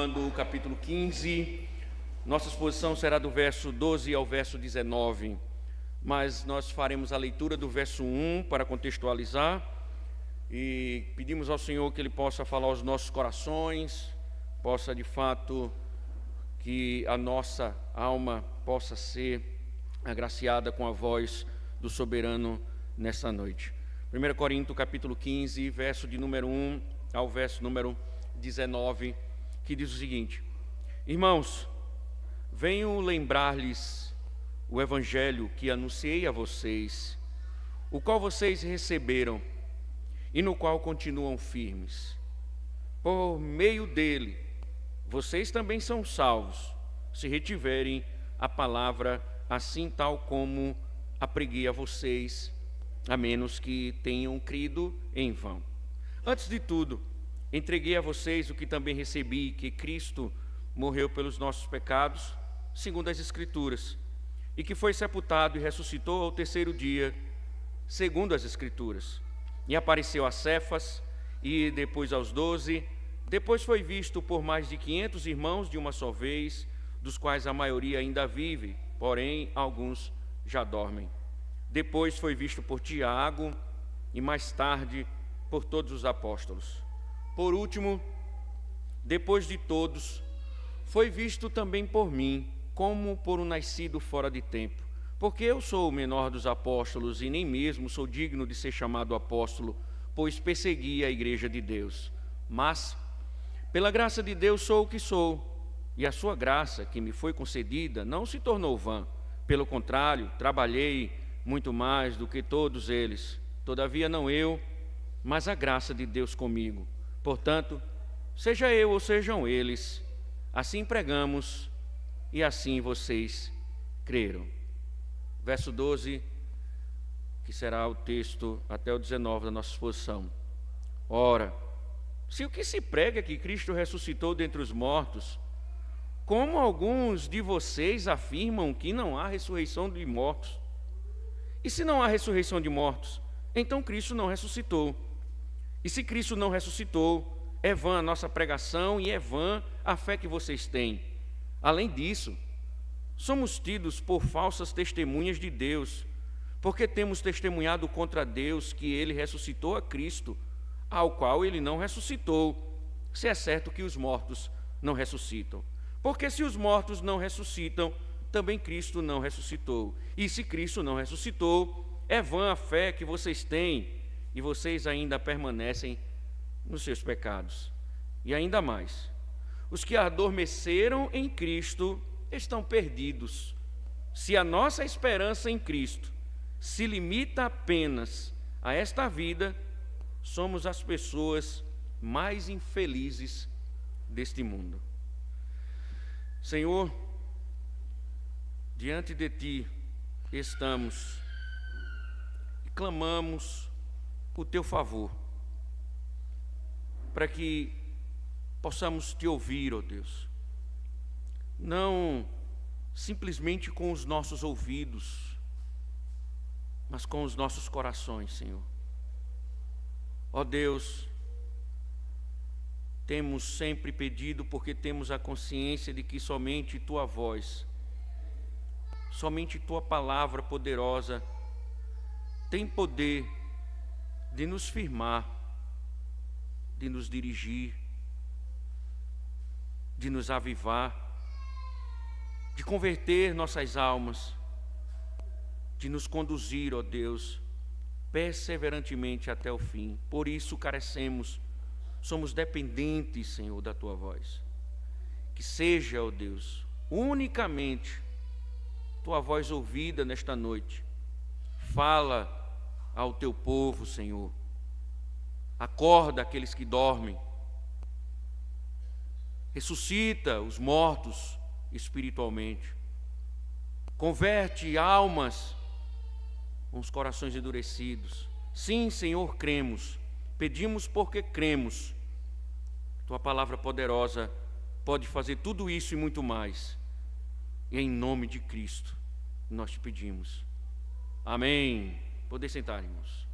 continuando o capítulo 15. Nossa exposição será do verso 12 ao verso 19, mas nós faremos a leitura do verso 1 para contextualizar e pedimos ao Senhor que Ele possa falar aos nossos corações, possa de fato que a nossa alma possa ser agraciada com a voz do soberano nessa noite. 1 Coríntios capítulo 15, verso de número 1 ao verso número 19, que diz o seguinte: Irmãos, venho lembrar-lhes o evangelho que anunciei a vocês, o qual vocês receberam e no qual continuam firmes. Por meio dele, vocês também são salvos, se retiverem a palavra assim tal como a preguei a vocês, a menos que tenham crido em vão. Antes de tudo, entreguei a vocês o que também recebi, que Cristo morreu pelos nossos pecados, segundo as Escrituras, e que foi sepultado e ressuscitou ao terceiro dia, segundo as Escrituras, e apareceu a Cefas, e depois aos 12, depois foi visto por mais de 500 irmãos de uma só vez, dos quais a maioria ainda vive, porém alguns já dormem. Depois foi visto por Tiago, e mais tarde por todos os apóstolos. Por último, depois de todos, foi visto também por mim, como por um nascido fora de tempo. Porque eu sou o menor dos apóstolos e nem mesmo sou digno de ser chamado apóstolo, pois persegui a igreja de Deus. Mas, pela graça de Deus sou o que sou, e a sua graça que me foi concedida não se tornou vã. Pelo contrário, trabalhei muito mais do que todos eles. Todavia não eu, mas a graça de Deus comigo. Portanto, seja eu ou sejam eles, assim pregamos e assim vocês creram. Verso 12, que será o texto até o 19 da nossa exposição. Ora, se o que se prega é que Cristo ressuscitou dentre os mortos, como alguns de vocês afirmam que não há ressurreição de mortos? E se não há ressurreição de mortos, então Cristo não ressuscitou. E se Cristo não ressuscitou, é vã a nossa pregação e é vã a fé que vocês têm. Além disso, somos tidos por falsas testemunhas de Deus, porque temos testemunhado contra Deus que Ele ressuscitou a Cristo, ao qual Ele não ressuscitou, se é certo que os mortos não ressuscitam. Porque se os mortos não ressuscitam, também Cristo não ressuscitou. E se Cristo não ressuscitou, é vã a fé que vocês têm, e vocês ainda permanecem nos seus pecados. E ainda mais, os que adormeceram em Cristo estão perdidos. Se a nossa esperança em Cristo se limita apenas a esta vida, somos as pessoas mais infelizes deste mundo. Senhor, diante de Ti estamos e clamamos o Teu favor, para que possamos Te ouvir, ó Deus, não simplesmente com os nossos ouvidos, mas com os nossos corações, Senhor. Ó Deus, temos sempre pedido porque temos a consciência de que somente Tua voz, somente Tua palavra poderosa tem poder de nos firmar, de nos dirigir, de nos avivar, de converter nossas almas, de nos conduzir, ó Deus, perseverantemente até o fim. Por isso carecemos, somos dependentes, Senhor, da Tua voz. Que seja, ó Deus, unicamente Tua voz ouvida nesta noite. Fala ao Teu povo, Senhor. Acorda aqueles que dormem. Ressuscita os mortos espiritualmente. Converte almas com os corações endurecidos. Sim, Senhor, cremos. Pedimos porque cremos. Tua palavra poderosa pode fazer tudo isso e muito mais. E em nome de Cristo nós te pedimos. Amém. Poder sentar, irmãos.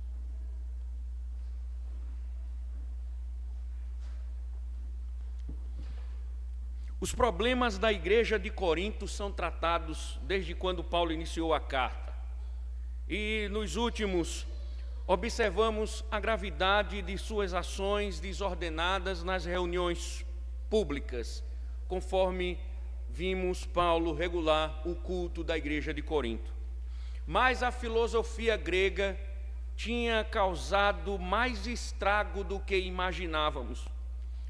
Os problemas da igreja de Corinto são tratados desde quando Paulo iniciou a carta. E nos últimos, observamos a gravidade de suas ações desordenadas nas reuniões públicas, conforme vimos Paulo regular o culto da igreja de Corinto. Mas a filosofia grega tinha causado mais estrago do que imaginávamos.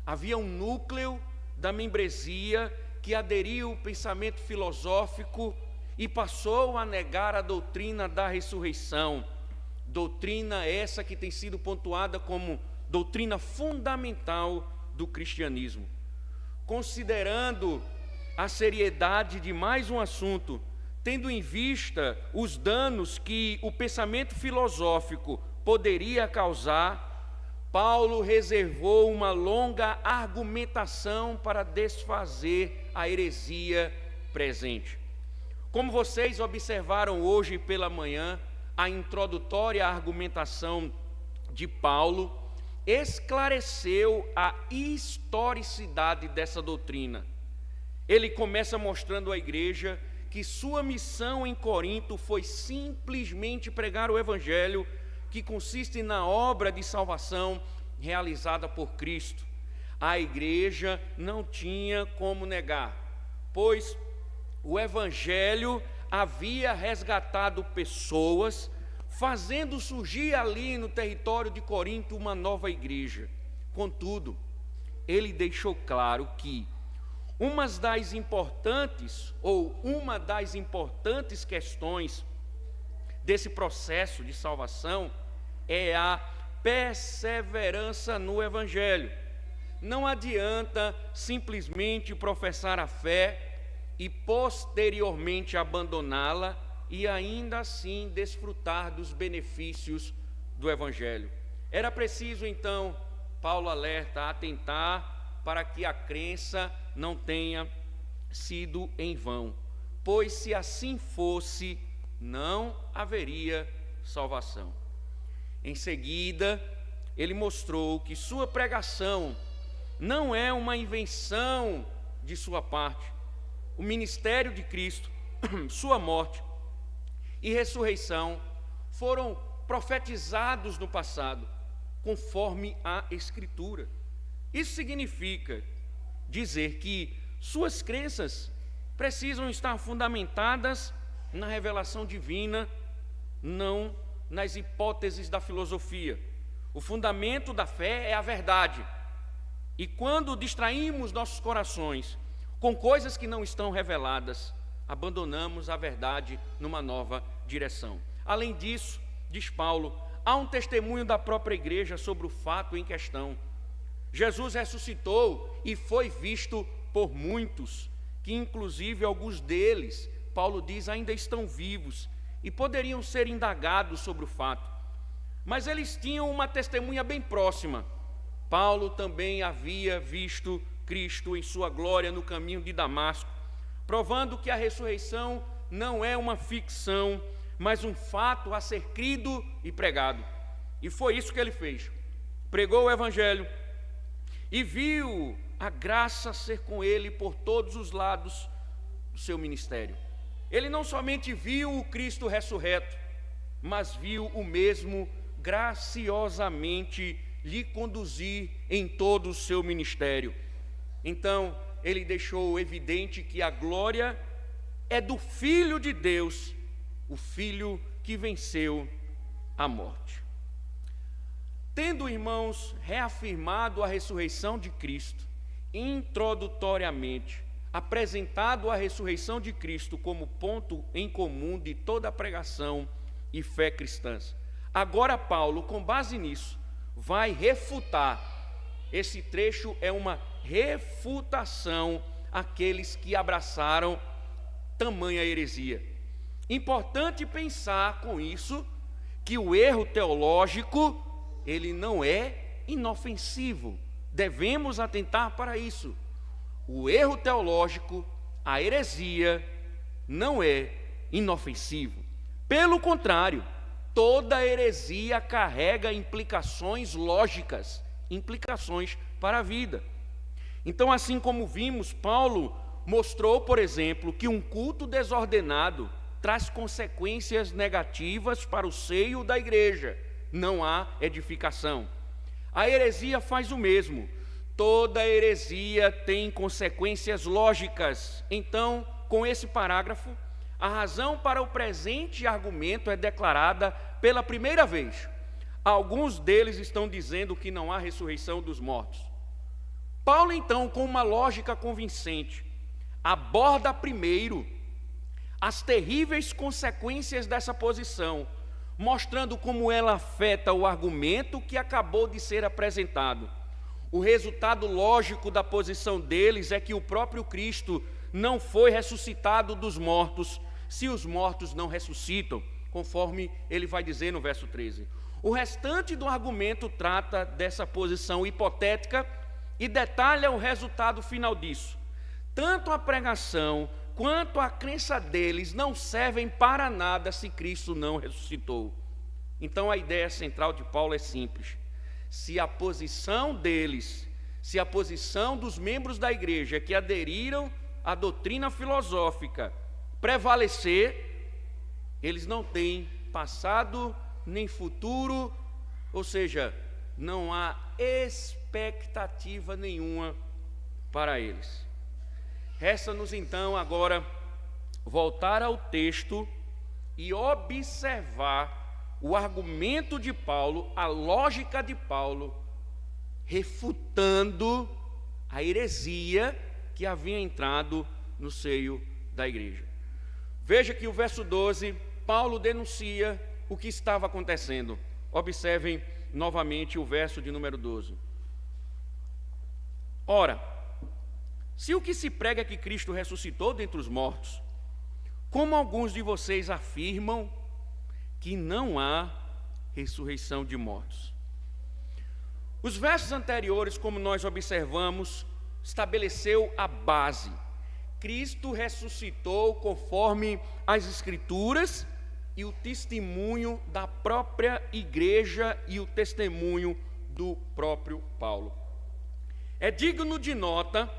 Havia um núcleo da membresia que aderiu ao pensamento filosófico e passou a negar a doutrina da ressurreição. Doutrina essa que tem sido pontuada como doutrina fundamental do cristianismo. Considerando a seriedade de mais um assunto, tendo em vista os danos que o pensamento filosófico poderia causar, Paulo reservou uma longa argumentação para desfazer a heresia presente. Como vocês observaram hoje pela manhã, a introdutória argumentação de Paulo esclareceu a historicidade dessa doutrina. Ele começa mostrando à igreja que sua missão em Corinto foi simplesmente pregar o evangelho, que consiste na obra de salvação realizada por Cristo. A igreja não tinha como negar, pois o evangelho havia resgatado pessoas, fazendo surgir ali no território de Corinto uma nova igreja. Contudo, ele deixou claro que uma das importantes questões desse processo de salvação é a perseverança no evangelho. Não adianta simplesmente professar a fé e posteriormente abandoná-la e ainda assim desfrutar dos benefícios do evangelho. Era preciso então, Paulo alerta, atentar para que a crença não tenha sido em vão, pois se assim fosse, não haveria salvação. Em seguida, ele mostrou que sua pregação não é uma invenção de sua parte. O ministério de Cristo, sua morte e ressurreição foram profetizados no passado, conforme a Escritura. Isso significa dizer que suas crenças precisam estar fundamentadas na revelação divina, não nas hipóteses da filosofia. O fundamento da fé é a verdade. E quando distraímos nossos corações com coisas que não estão reveladas, abandonamos a verdade numa nova direção. Além disso, diz Paulo, há um testemunho da própria igreja sobre o fato em questão. Jesus ressuscitou e foi visto por muitos, que inclusive alguns deles, Paulo diz, ainda estão vivos e poderiam ser indagados sobre o fato. Mas eles tinham uma testemunha bem próxima. Paulo também havia visto Cristo em sua glória no caminho de Damasco, provando que a ressurreição não é uma ficção, mas um fato a ser crido e pregado. E foi isso que ele fez. Pregou o evangelho e viu a graça ser com ele por todos os lados do seu ministério. Ele não somente viu o Cristo ressurreto, mas viu o mesmo graciosamente lhe conduzir em todo o seu ministério. Então, ele deixou evidente que a glória é do Filho de Deus, o Filho que venceu a morte. Tendo, irmãos, reafirmado a ressurreição de Cristo, introdutoriamente, apresentado a ressurreição de Cristo como ponto em comum de toda a pregação e fé cristãs, agora Paulo, com base nisso, vai refutar. Esse trecho é uma refutação àqueles que abraçaram tamanha heresia. Importante pensar com isso que o erro teológico, ele não é inofensivo. Devemos atentar para isso. O erro teológico, a heresia, não é inofensivo. Pelo contrário, toda heresia carrega implicações lógicas, implicações para a vida. Então, assim como vimos, Paulo mostrou, por exemplo, que um culto desordenado traz consequências negativas para o seio da igreja. Não há edificação. A heresia faz o mesmo. Toda heresia tem consequências lógicas. Então, com esse parágrafo, a razão para o presente argumento é declarada pela primeira vez. Alguns deles estão dizendo que não há ressurreição dos mortos. Paulo, então, com uma lógica convincente, aborda primeiro as terríveis consequências dessa posição, mostrando como ela afeta o argumento que acabou de ser apresentado. O resultado lógico da posição deles é que o próprio Cristo não foi ressuscitado dos mortos, se os mortos não ressuscitam, conforme ele vai dizer no verso 13. O restante do argumento trata dessa posição hipotética e detalha o resultado final disso. Tanto a pregação quanto a crença deles não servem para nada se Cristo não ressuscitou. Então a ideia central de Paulo é simples. Se a posição deles, se a posição dos membros da igreja que aderiram à doutrina filosófica prevalecer, eles não têm passado nem futuro, ou seja, não há expectativa nenhuma para eles. Resta-nos então agora voltar ao texto e observar o argumento de Paulo, a lógica de Paulo, refutando a heresia que havia entrado no seio da igreja. Veja que o verso 12, Paulo denuncia o que estava acontecendo. Observem novamente o verso de número 12. Ora, se o que se prega é que Cristo ressuscitou dentre os mortos, como alguns de vocês afirmam que não há ressurreição de mortos. Os versos anteriores, como nós observamos, estabeleceu a base. Cristo ressuscitou conforme as Escrituras e o testemunho da própria igreja e o testemunho do próprio Paulo. É digno de nota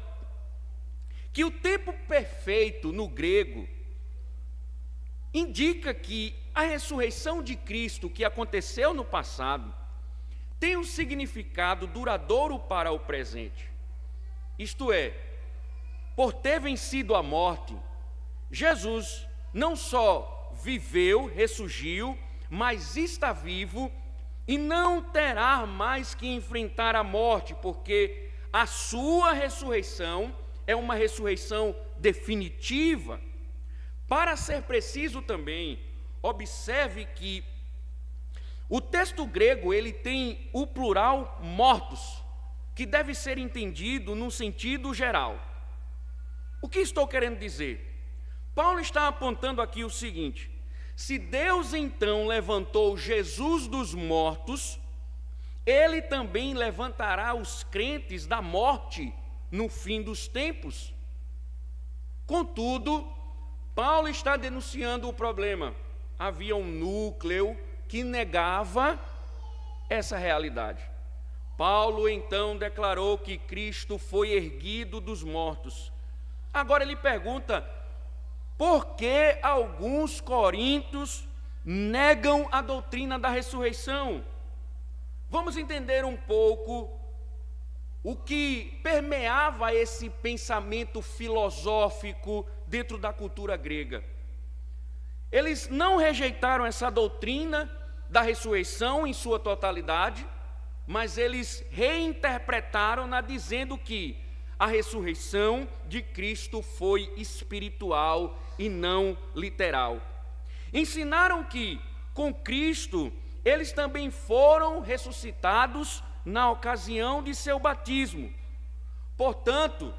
que o tempo perfeito no grego indica que a ressurreição de Cristo que aconteceu no passado tem um significado duradouro para o presente. Isto é, por ter vencido a morte, Jesus não só viveu, ressurgiu, mas está vivo e não terá mais que enfrentar a morte, porque a sua ressurreição é uma ressurreição definitiva. Para ser preciso também, observe que o texto grego ele tem o plural mortos, que deve ser entendido num sentido geral. O que estou querendo dizer? Paulo está apontando aqui o seguinte: se Deus então levantou Jesus dos mortos, Ele também levantará os crentes da morte no fim dos tempos. Contudo, Paulo está denunciando o problema. Havia um núcleo que negava essa realidade. Paulo então declarou que Cristo foi erguido dos mortos. Agora ele pergunta: por que alguns coríntios negam a doutrina da ressurreição? Vamos entender um pouco o que permeava esse pensamento filosófico dentro da cultura grega. Eles não rejeitaram essa doutrina da ressurreição em sua totalidade, mas eles reinterpretaram-na dizendo que a ressurreição de Cristo foi espiritual e não literal. Ensinaram que, com Cristo, eles também foram ressuscitados na ocasião de seu batismo. Portanto,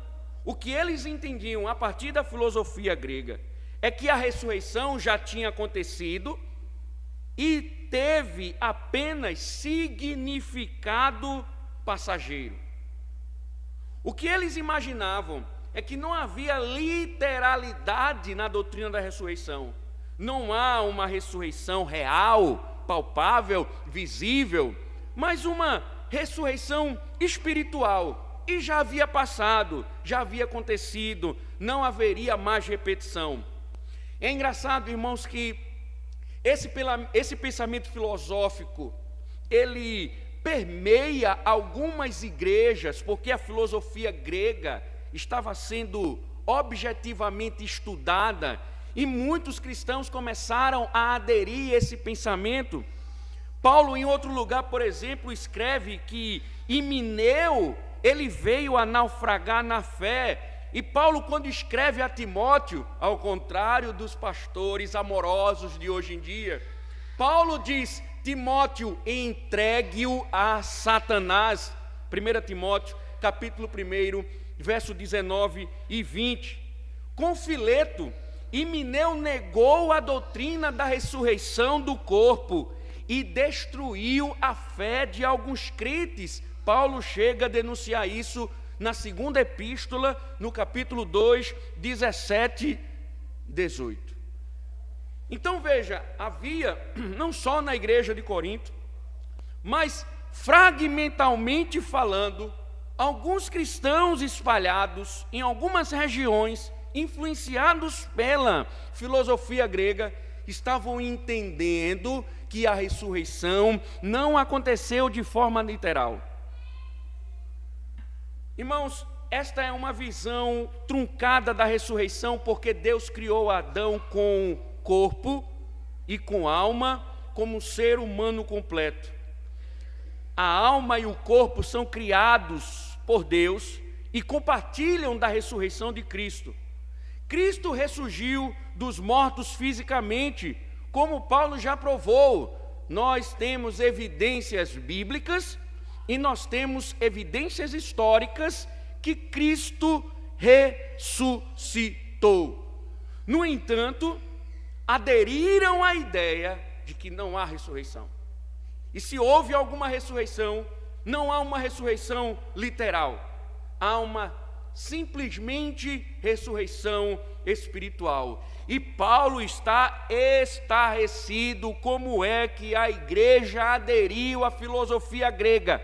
o que eles entendiam a partir da filosofia grega é que a ressurreição já tinha acontecido e teve apenas significado passageiro. O que eles imaginavam é que não havia literalidade na doutrina da ressurreição. Não há uma ressurreição real, palpável, visível, mas uma ressurreição espiritual. e já havia passado, já havia acontecido, não haveria mais repetição. É engraçado, irmãos, que esse pensamento filosófico, ele permeia algumas igrejas, porque a filosofia grega estava sendo objetivamente estudada, e muitos cristãos começaram a aderir a esse pensamento. Paulo, em outro lugar, por exemplo, escreve que Himeneu, ele veio a naufragar na fé. E Paulo, quando escreve a Timóteo, ao contrário dos pastores amorosos de hoje em dia, Paulo diz: Timóteo, entregue-o a Satanás. 1 Timóteo, capítulo 1, verso 19 e 20. Com Fileto, Himeneu negou a doutrina da ressurreição do corpo e destruiu a fé de alguns crentes. Paulo chega a denunciar isso na segunda epístola, no capítulo 2, 17 e 18. Então veja, havia, não só na igreja de Corinto, mas fragmentalmente falando, alguns cristãos espalhados em algumas regiões, influenciados pela filosofia grega, estavam entendendo que a ressurreição não aconteceu de forma literal. Irmãos, esta é uma visão truncada da ressurreição, porque Deus criou Adão com corpo e com alma, como um ser humano completo. A alma e o corpo são criados por Deus e compartilham da ressurreição de Cristo. Cristo ressurgiu dos mortos fisicamente, como Paulo já provou. Nós temos evidências bíblicas e nós temos evidências históricas que Cristo ressuscitou. No entanto, aderiram à ideia de que não há ressurreição. E se houve alguma ressurreição, não há uma ressurreição literal, há uma simplesmente ressurreição espiritual. E Paulo está estarrecido como é que a igreja aderiu à filosofia grega.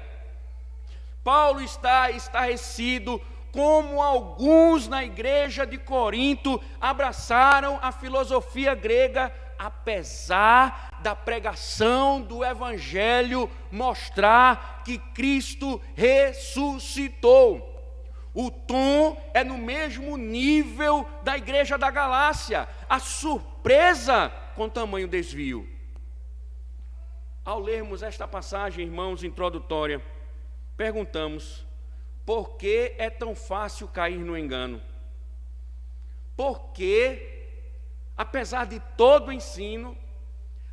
Paulo está estarrecido como alguns na igreja de Corinto abraçaram a filosofia grega, apesar da pregação do evangelho mostrar que Cristo ressuscitou. O tom é no mesmo nível da igreja da Galácia, a surpresa com tamanho desvio. Ao lermos esta passagem, irmãos, introdutória, perguntamos: por que é tão fácil cair no engano? Por que, apesar de todo o ensino,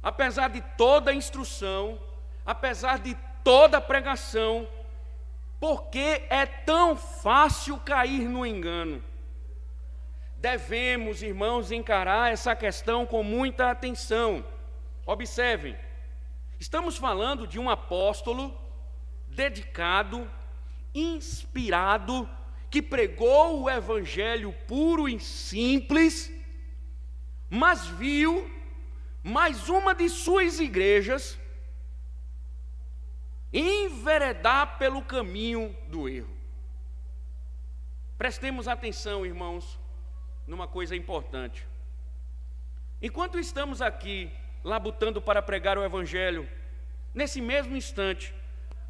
apesar de toda a instrução, apesar de toda a pregação, por que é tão fácil cair no engano? Devemos, irmãos, encarar essa questão com muita atenção. Observem, estamos falando de um apóstolo dedicado, inspirado, que pregou o evangelho puro e simples, mas viu mais uma de suas igrejas enveredar pelo caminho do erro. Prestemos atenção, irmãos, numa coisa importante. Enquanto estamos aqui labutando para pregar o evangelho, nesse mesmo instante,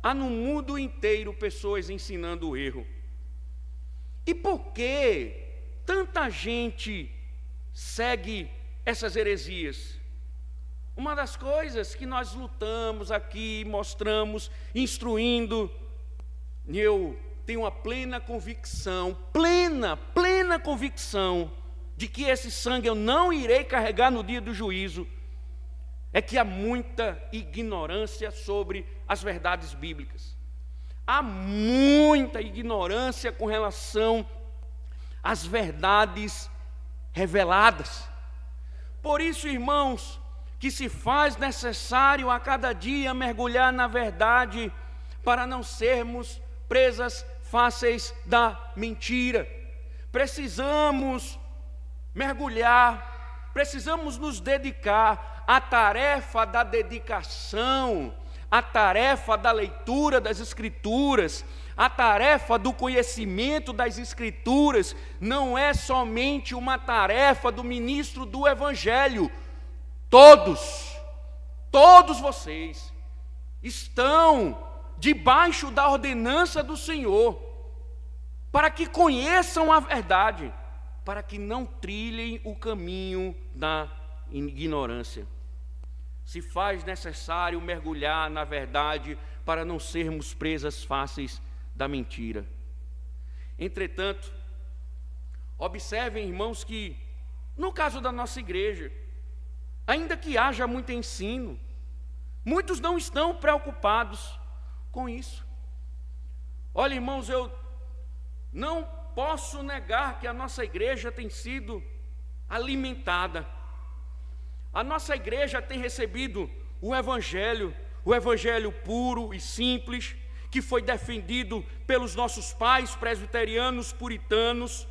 há no mundo inteiro pessoas ensinando o erro. E por que tanta gente segue essas heresias? Uma das coisas que nós lutamos aqui, mostramos, instruindo, e eu tenho uma plena convicção, plena convicção, de que esse sangue eu não irei carregar no dia do juízo, é que há muita ignorância sobre as verdades bíblicas. Há muita ignorância com relação às verdades reveladas. Por isso, irmãos, que se faz necessário a cada dia mergulhar na verdade, para não sermos presas fáceis da mentira. Precisamos mergulhar, precisamos nos dedicar à tarefa da dedicação, a tarefa da leitura das Escrituras, a tarefa do conhecimento das Escrituras, não é somente uma tarefa do ministro do Evangelho. Todos vocês estão debaixo da ordenança do Senhor, para que conheçam a verdade, para que não trilhem o caminho da ignorância. Se faz necessário mergulhar na verdade para não sermos presas fáceis da mentira. Entretanto, observem, irmãos, que no caso da nossa igreja, ainda que haja muito ensino, muitos não estão preocupados com isso. Olha, irmãos, eu não posso negar que a nossa igreja tem sido alimentada. A nossa igreja tem recebido o evangelho puro e simples, que foi defendido pelos nossos pais presbiterianos puritanos,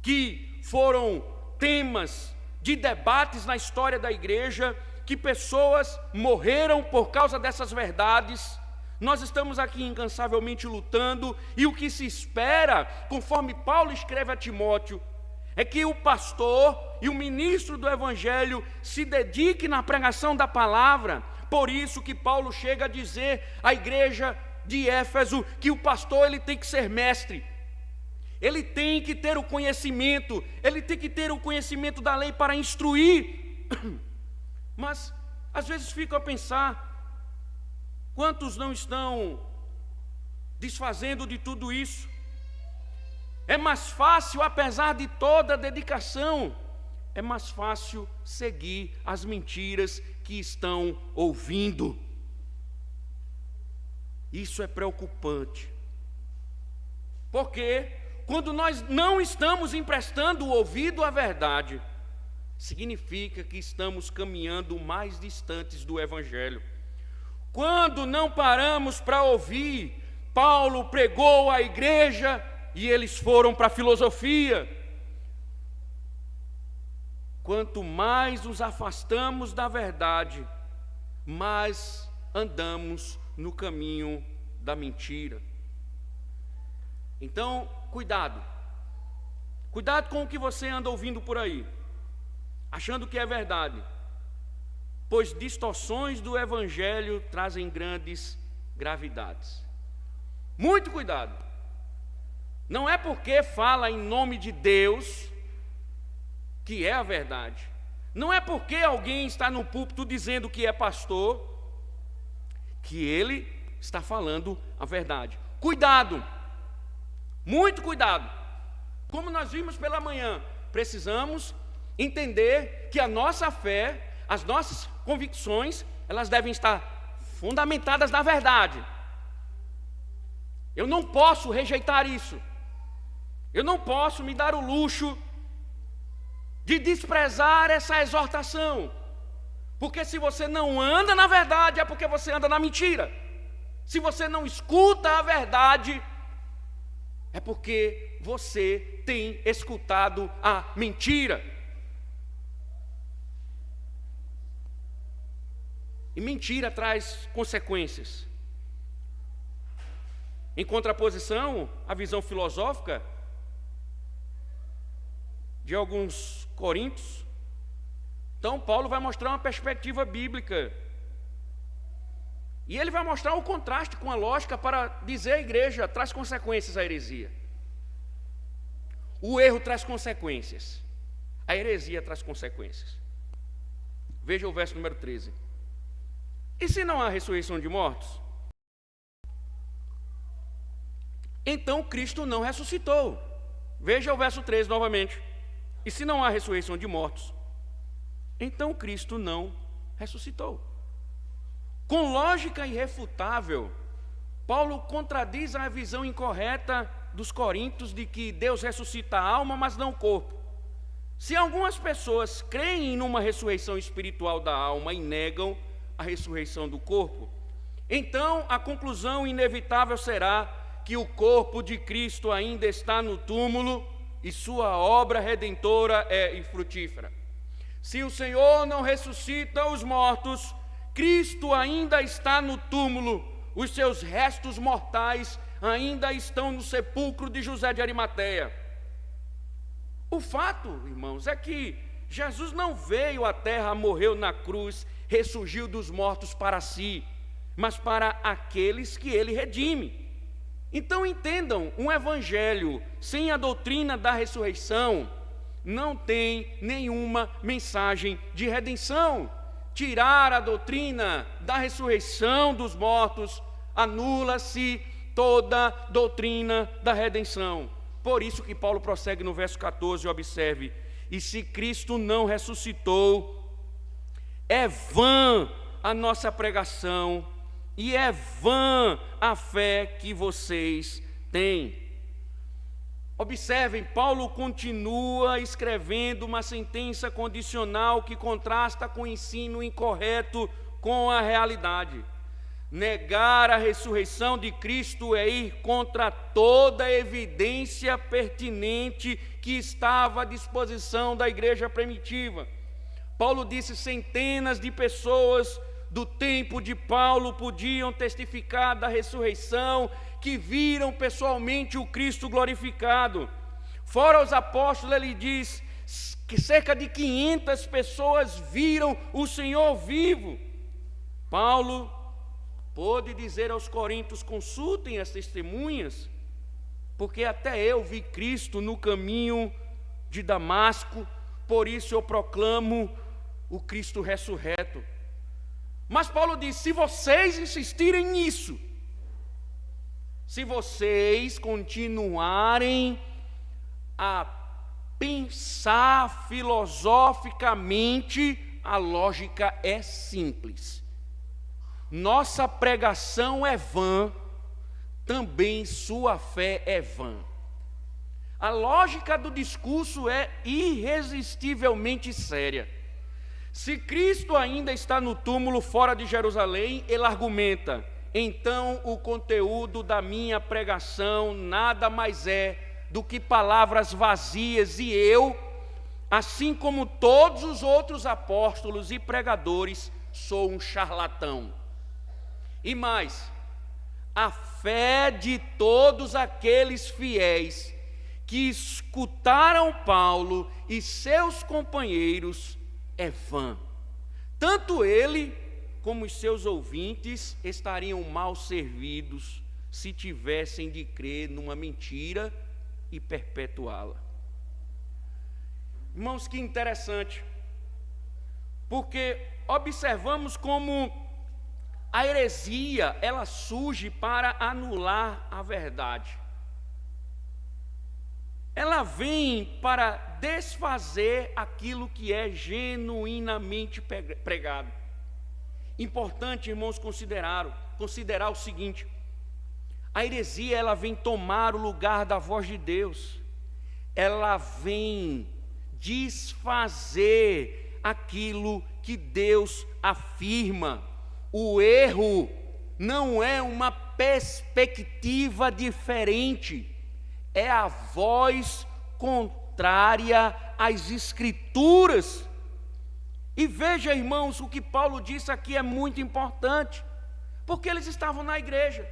que foram temas de debates na história da igreja, que pessoas morreram por causa dessas verdades. Nós estamos aqui incansavelmente lutando, e o que se espera, conforme Paulo escreve a Timóteo, é que o pastor e o ministro do Evangelho se dediquem na pregação da palavra. Por isso que Paulo chega a dizer à igreja de Éfeso que o pastor ele tem que ser mestre, ele tem que ter o conhecimento, ele tem que ter o conhecimento da lei para instruir. Mas às vezes fico a pensar, quantos não estão desfazendo de tudo isso? É mais fácil, apesar de toda a dedicação, é mais fácil seguir as mentiras que estão ouvindo. Isso é preocupante, porque quando nós não estamos emprestando o ouvido à verdade, significa que estamos caminhando mais distantes do Evangelho. Quando não paramos para ouvir, Paulo pregou à igreja e eles foram para a filosofia. Quanto mais nos afastamos da verdade, mais andamos no caminho da mentira. Então, cuidado com o que você anda ouvindo por aí, achando que é verdade, pois distorções do Evangelho trazem grandes gravidades. Muito cuidado. Não é porque fala em nome de Deus que é a verdade. Não é porque alguém está no púlpito dizendo que é pastor que ele está falando a verdade. Cuidado, muito cuidado. Como nós vimos pela manhã, precisamos entender que a nossa fé, as nossas convicções, elas devem estar fundamentadas na verdade. Eu não posso rejeitar isso. Eu não posso me dar o luxo de desprezar essa exortação, porque se você não anda na verdade, é porque você anda na mentira. Se você não escuta a verdade, é porque você tem escutado a mentira. E mentira traz consequências. Em contraposição à visão filosófica de alguns coríntios, então Paulo vai mostrar uma perspectiva bíblica. E ele vai mostrar o contraste com a lógica para dizer à igreja, traz consequências a heresia. O erro traz consequências, a heresia traz consequências. Veja o verso número 13. E se não há ressurreição de mortos? Então Cristo não ressuscitou. Veja o verso 13 novamente. E se não há ressurreição de mortos? Então Cristo não ressuscitou. Com lógica irrefutável, Paulo contradiz a visão incorreta dos coríntios de que Deus ressuscita a alma, mas não o corpo. Se algumas pessoas creem numa ressurreição espiritual da alma e negam a ressurreição do corpo, então a conclusão inevitável será que o corpo de Cristo ainda está no túmulo e sua obra redentora é infrutífera. Se o Senhor não ressuscita os mortos, Cristo ainda está no túmulo, os seus restos mortais ainda estão no sepulcro de José de Arimateia. O fato, irmãos, é que Jesus não veio à terra, morreu na cruz, ressurgiu dos mortos para si, mas para aqueles que ele redime. Então entendam, um evangelho sem a doutrina da ressurreição não tem nenhuma mensagem de redenção. Tirar a doutrina da ressurreição dos mortos, anula-se toda doutrina da redenção. Por isso que Paulo prossegue no verso 14, observe: e se Cristo não ressuscitou, é vã a nossa pregação, e é vã a fé que vocês têm. Observem, Paulo continua escrevendo uma sentença condicional que contrasta com o ensino incorreto com a realidade. Negar a ressurreição de Cristo é ir contra toda a evidência pertinente que estava à disposição da igreja primitiva. Paulo disse: centenas de pessoas do tempo de Paulo podiam testificar da ressurreição, que viram pessoalmente o Cristo glorificado. Fora os apóstolos, ele diz que cerca de 500 pessoas viram o Senhor vivo. Paulo pôde dizer aos coríntios: consultem as testemunhas, porque até eu vi Cristo no caminho de Damasco, por isso eu proclamo o Cristo ressurreto. Mas Paulo diz: se vocês insistirem nisso, se vocês continuarem a pensar filosoficamente, a lógica é simples. Nossa pregação é vã, também sua fé é vã. A lógica do discurso é irresistivelmente séria. Se Cristo ainda está no túmulo fora de Jerusalém, ele argumenta: então o conteúdo da minha pregação nada mais é do que palavras vazias, e eu, assim como todos os outros apóstolos e pregadores, sou um charlatão. E mais, a fé de todos aqueles fiéis que escutaram Paulo e seus companheiros é vã. Tanto ele como os seus ouvintes estariam mal servidos se tivessem de crer numa mentira e perpetuá-la. Irmãos, que interessante, porque observamos como a heresia, ela surge para anular a verdade. Ela vem para desfazer aquilo que é genuinamente pregado. Importante, irmãos, considerar o seguinte: a heresia, ela vem tomar o lugar da voz de Deus. Ela vem desfazer aquilo que Deus afirma. O erro não é uma perspectiva diferente, é a voz contrária às Escrituras. E veja, irmãos, o que Paulo disse aqui é muito importante, porque eles estavam na igreja.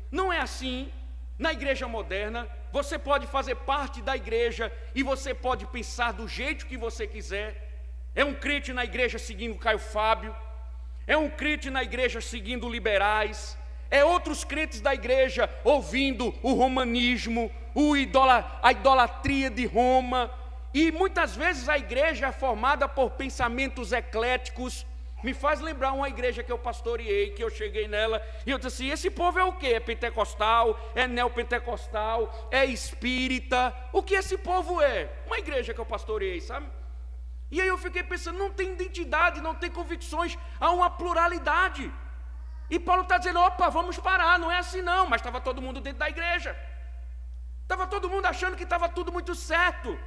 Não é assim na igreja moderna. Você pode fazer parte da igreja e você pode pensar do jeito que você quiser. É um crente na igreja seguindo Caio Fábio, é um crente na igreja seguindo liberais, é outros crentes da igreja ouvindo o romanismo, a idolatria de Roma. E muitas vezes a igreja é formada por pensamentos ecléticos. Me faz lembrar uma igreja que eu pastoreei, que eu cheguei nela, e eu disse assim: esse povo é o quê? É pentecostal, é neopentecostal, é espírita? O que esse povo é? Uma igreja que eu pastoreei, sabe? E aí eu fiquei pensando, não tem identidade, não tem convicções, há uma pluralidade. E Paulo está dizendo: opa, vamos parar, não é assim não. Mas estava todo mundo dentro da igreja, estava todo mundo achando que estava tudo muito certo,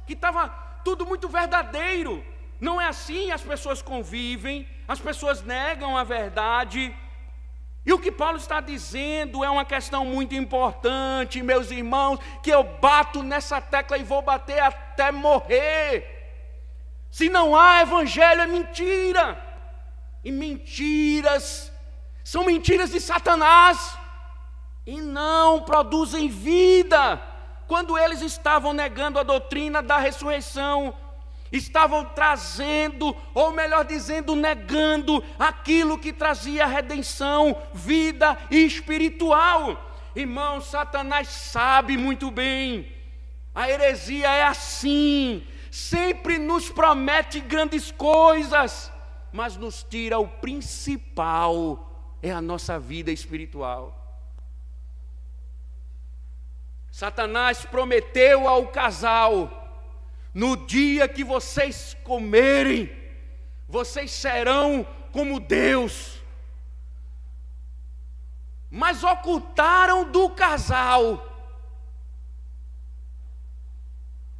que estava tudo muito verdadeiro. Não é assim, as pessoas convivem, as pessoas negam a verdade. E o que Paulo está dizendo é uma questão muito importante, meus irmãos, que eu bato nessa tecla e vou bater até morrer. Se não há evangelho, é mentira. E mentiras são mentiras de Satanás e não produzem vida. Quando eles estavam negando a doutrina da ressurreição, estavam trazendo, ou melhor dizendo, negando aquilo que trazia redenção, vida espiritual. Irmão, Satanás sabe muito bem, a heresia é assim, sempre nos promete grandes coisas, mas nos tira o principal, é a nossa vida espiritual. Satanás prometeu ao casal: no dia que vocês comerem, vocês serão como Deus. Mas ocultaram do casal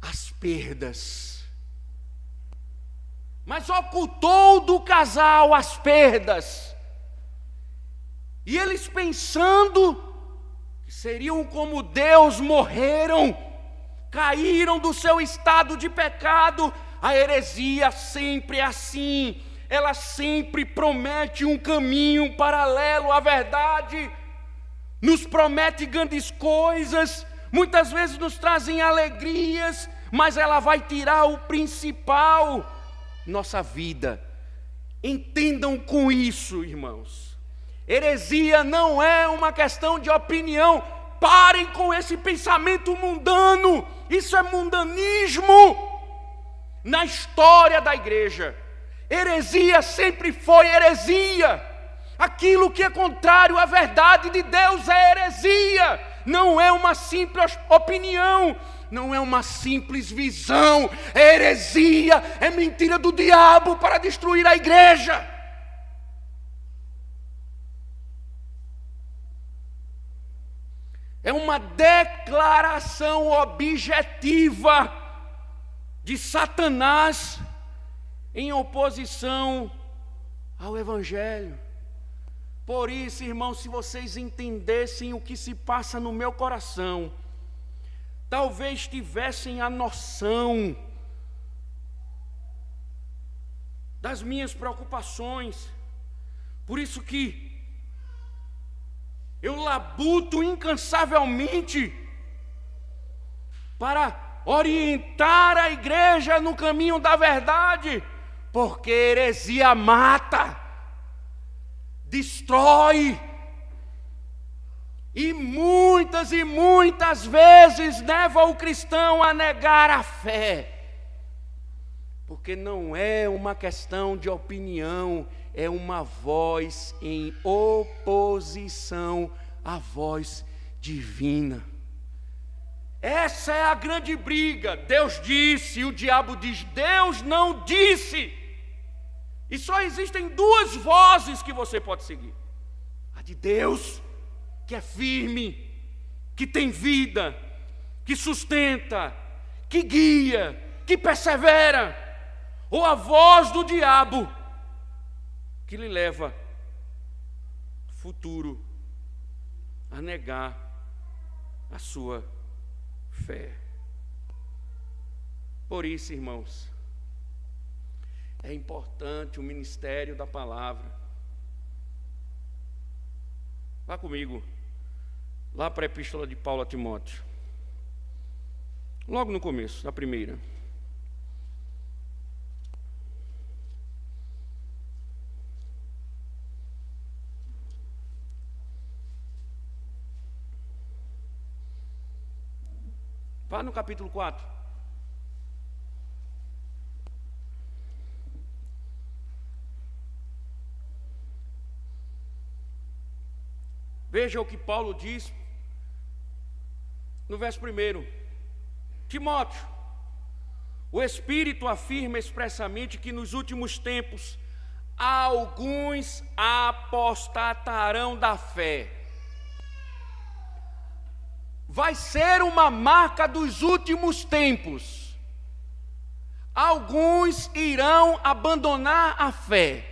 as perdas. Mas ocultou do casal as perdas. E eles, pensando que seriam como Deus, morreram, caíram do seu estado de pecado. A heresia sempre é assim, ela sempre promete um caminho paralelo à verdade, nos promete grandes coisas, muitas vezes nos trazem alegrias, mas ela vai tirar o principal, nossa vida. Entendam com isso, irmãos, heresia não é uma questão de opinião. Parem com esse pensamento mundano, isso é mundanismo. Na história da igreja, heresia sempre foi heresia. Aquilo que é contrário à verdade de Deus é heresia. Não é uma simples opinião, não é uma simples visão. É heresia, é mentira do diabo para destruir a igreja. É uma declaração objetiva de Satanás em oposição ao Evangelho. Por isso, irmãos, se vocês entendessem o que se passa no meu coração, talvez tivessem a noção das minhas preocupações. Por isso que eu labuto incansavelmente para orientar a igreja no caminho da verdade, porque heresia mata, destrói, e muitas vezes leva o cristão a negar a fé, porque não é uma questão de opinião, é uma voz em oposição à voz divina. Essa é a grande briga. Deus disse, e o diabo diz, Deus não disse. E só existem duas vozes que você pode seguir: a de Deus, que é firme, que tem vida, que sustenta, que guia, que persevera, ou a voz do diabo, que lhe leva futuro a negar a sua fé. Por isso, irmãos, é importante o ministério da palavra. Vá comigo lá para a epístola de Paulo a Timóteo, logo no começo, na primeira. Vá no capítulo 4. Veja o que Paulo diz no verso 1. Timóteo, o Espírito afirma expressamente que nos últimos tempos alguns apostatarão da fé. Vai ser uma marca dos últimos tempos. Alguns irão abandonar a fé.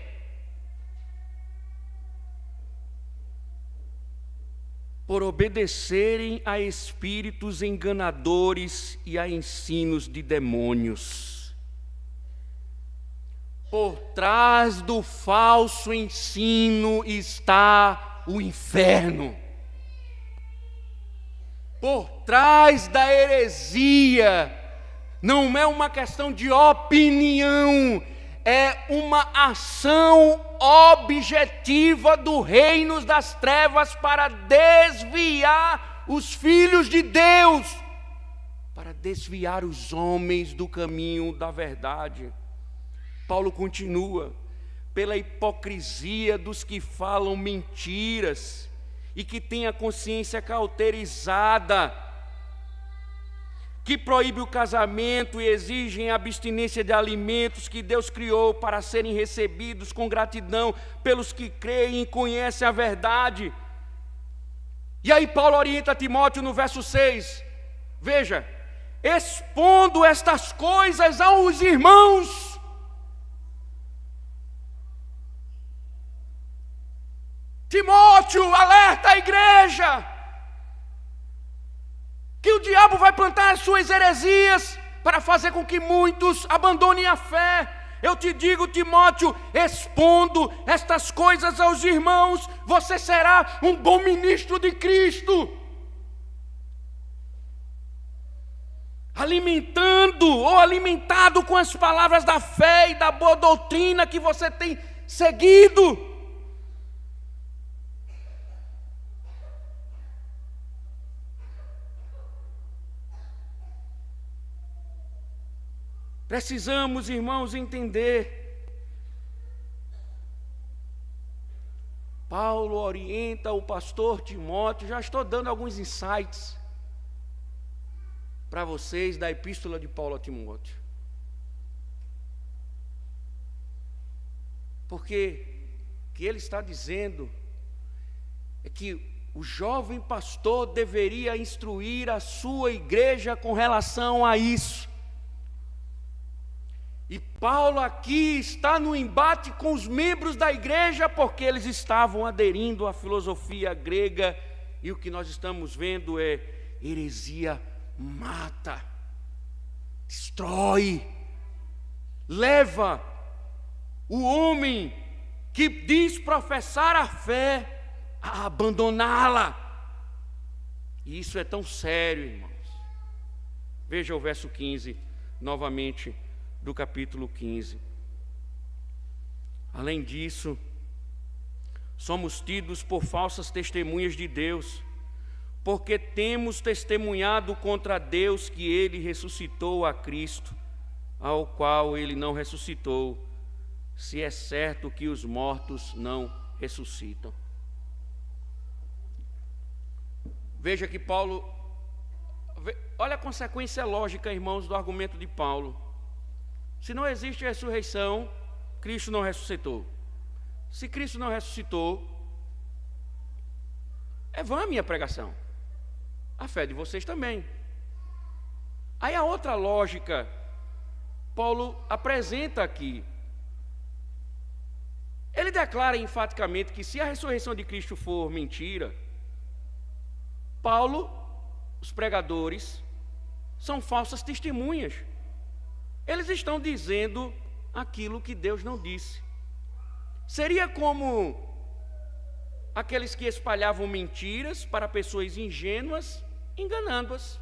Por obedecerem a espíritos enganadores e a ensinos de demônios. por trás do falso ensino está o inferno. Por trás da heresia, não é uma questão de opinião, é uma ação objetiva do reino das trevas para desviar os filhos de Deus, para desviar os homens do caminho da verdade. Paulo continua: pela hipocrisia dos que falam mentiras e que têm a consciência cauterizada, que proíbe o casamento e exigem a abstinência de alimentos que Deus criou para serem recebidos com gratidão pelos que creem e conhecem a verdade. E aí Paulo orienta Timóteo no verso 6, veja, expondo estas coisas aos irmãos. Timóteo, alerta a igreja que o diabo vai plantar as suas heresias para fazer com que muitos abandonem a fé. Eu te digo, Timóteo, expondo estas coisas aos irmãos, você será um bom ministro de Cristo, alimentando ou alimentado com as palavras da fé e da boa doutrina que você tem seguido. Precisamos, irmãos, entender. Paulo orienta o pastor Timóteo, já estou dando alguns insights para vocês da epístola de Paulo a Timóteo. Porque o que ele está dizendo é que o jovem pastor deveria instruir a sua igreja com relação a isso. E Paulo aqui está no embate com os membros da igreja, porque eles estavam aderindo à filosofia grega, e o que nós estamos vendo é heresia mata, destrói, leva o homem que diz professar a fé a abandoná-la. E isso é tão sério, irmãos. Veja o verso 15, novamente, do capítulo 15. Além disso, somos tidos por falsas testemunhas de Deus, porque temos testemunhado contra Deus que Ele ressuscitou a Cristo, ao qual Ele não ressuscitou, se é certo que os mortos não ressuscitam. Veja que Paulo, olha a consequência lógica, irmãos, do argumento de Paulo. Se não existe ressurreição, Cristo não ressuscitou. Se Cristo não ressuscitou, é vã a minha pregação. A fé de vocês também. Aí a outra lógica, Paulo apresenta aqui. Ele declara enfaticamente que se a ressurreição de Cristo for mentira, Paulo, os pregadores, são falsas testemunhas. Eles estão dizendo aquilo que Deus não disse. Seria como aqueles que espalhavam mentiras para pessoas ingênuas, enganando-as.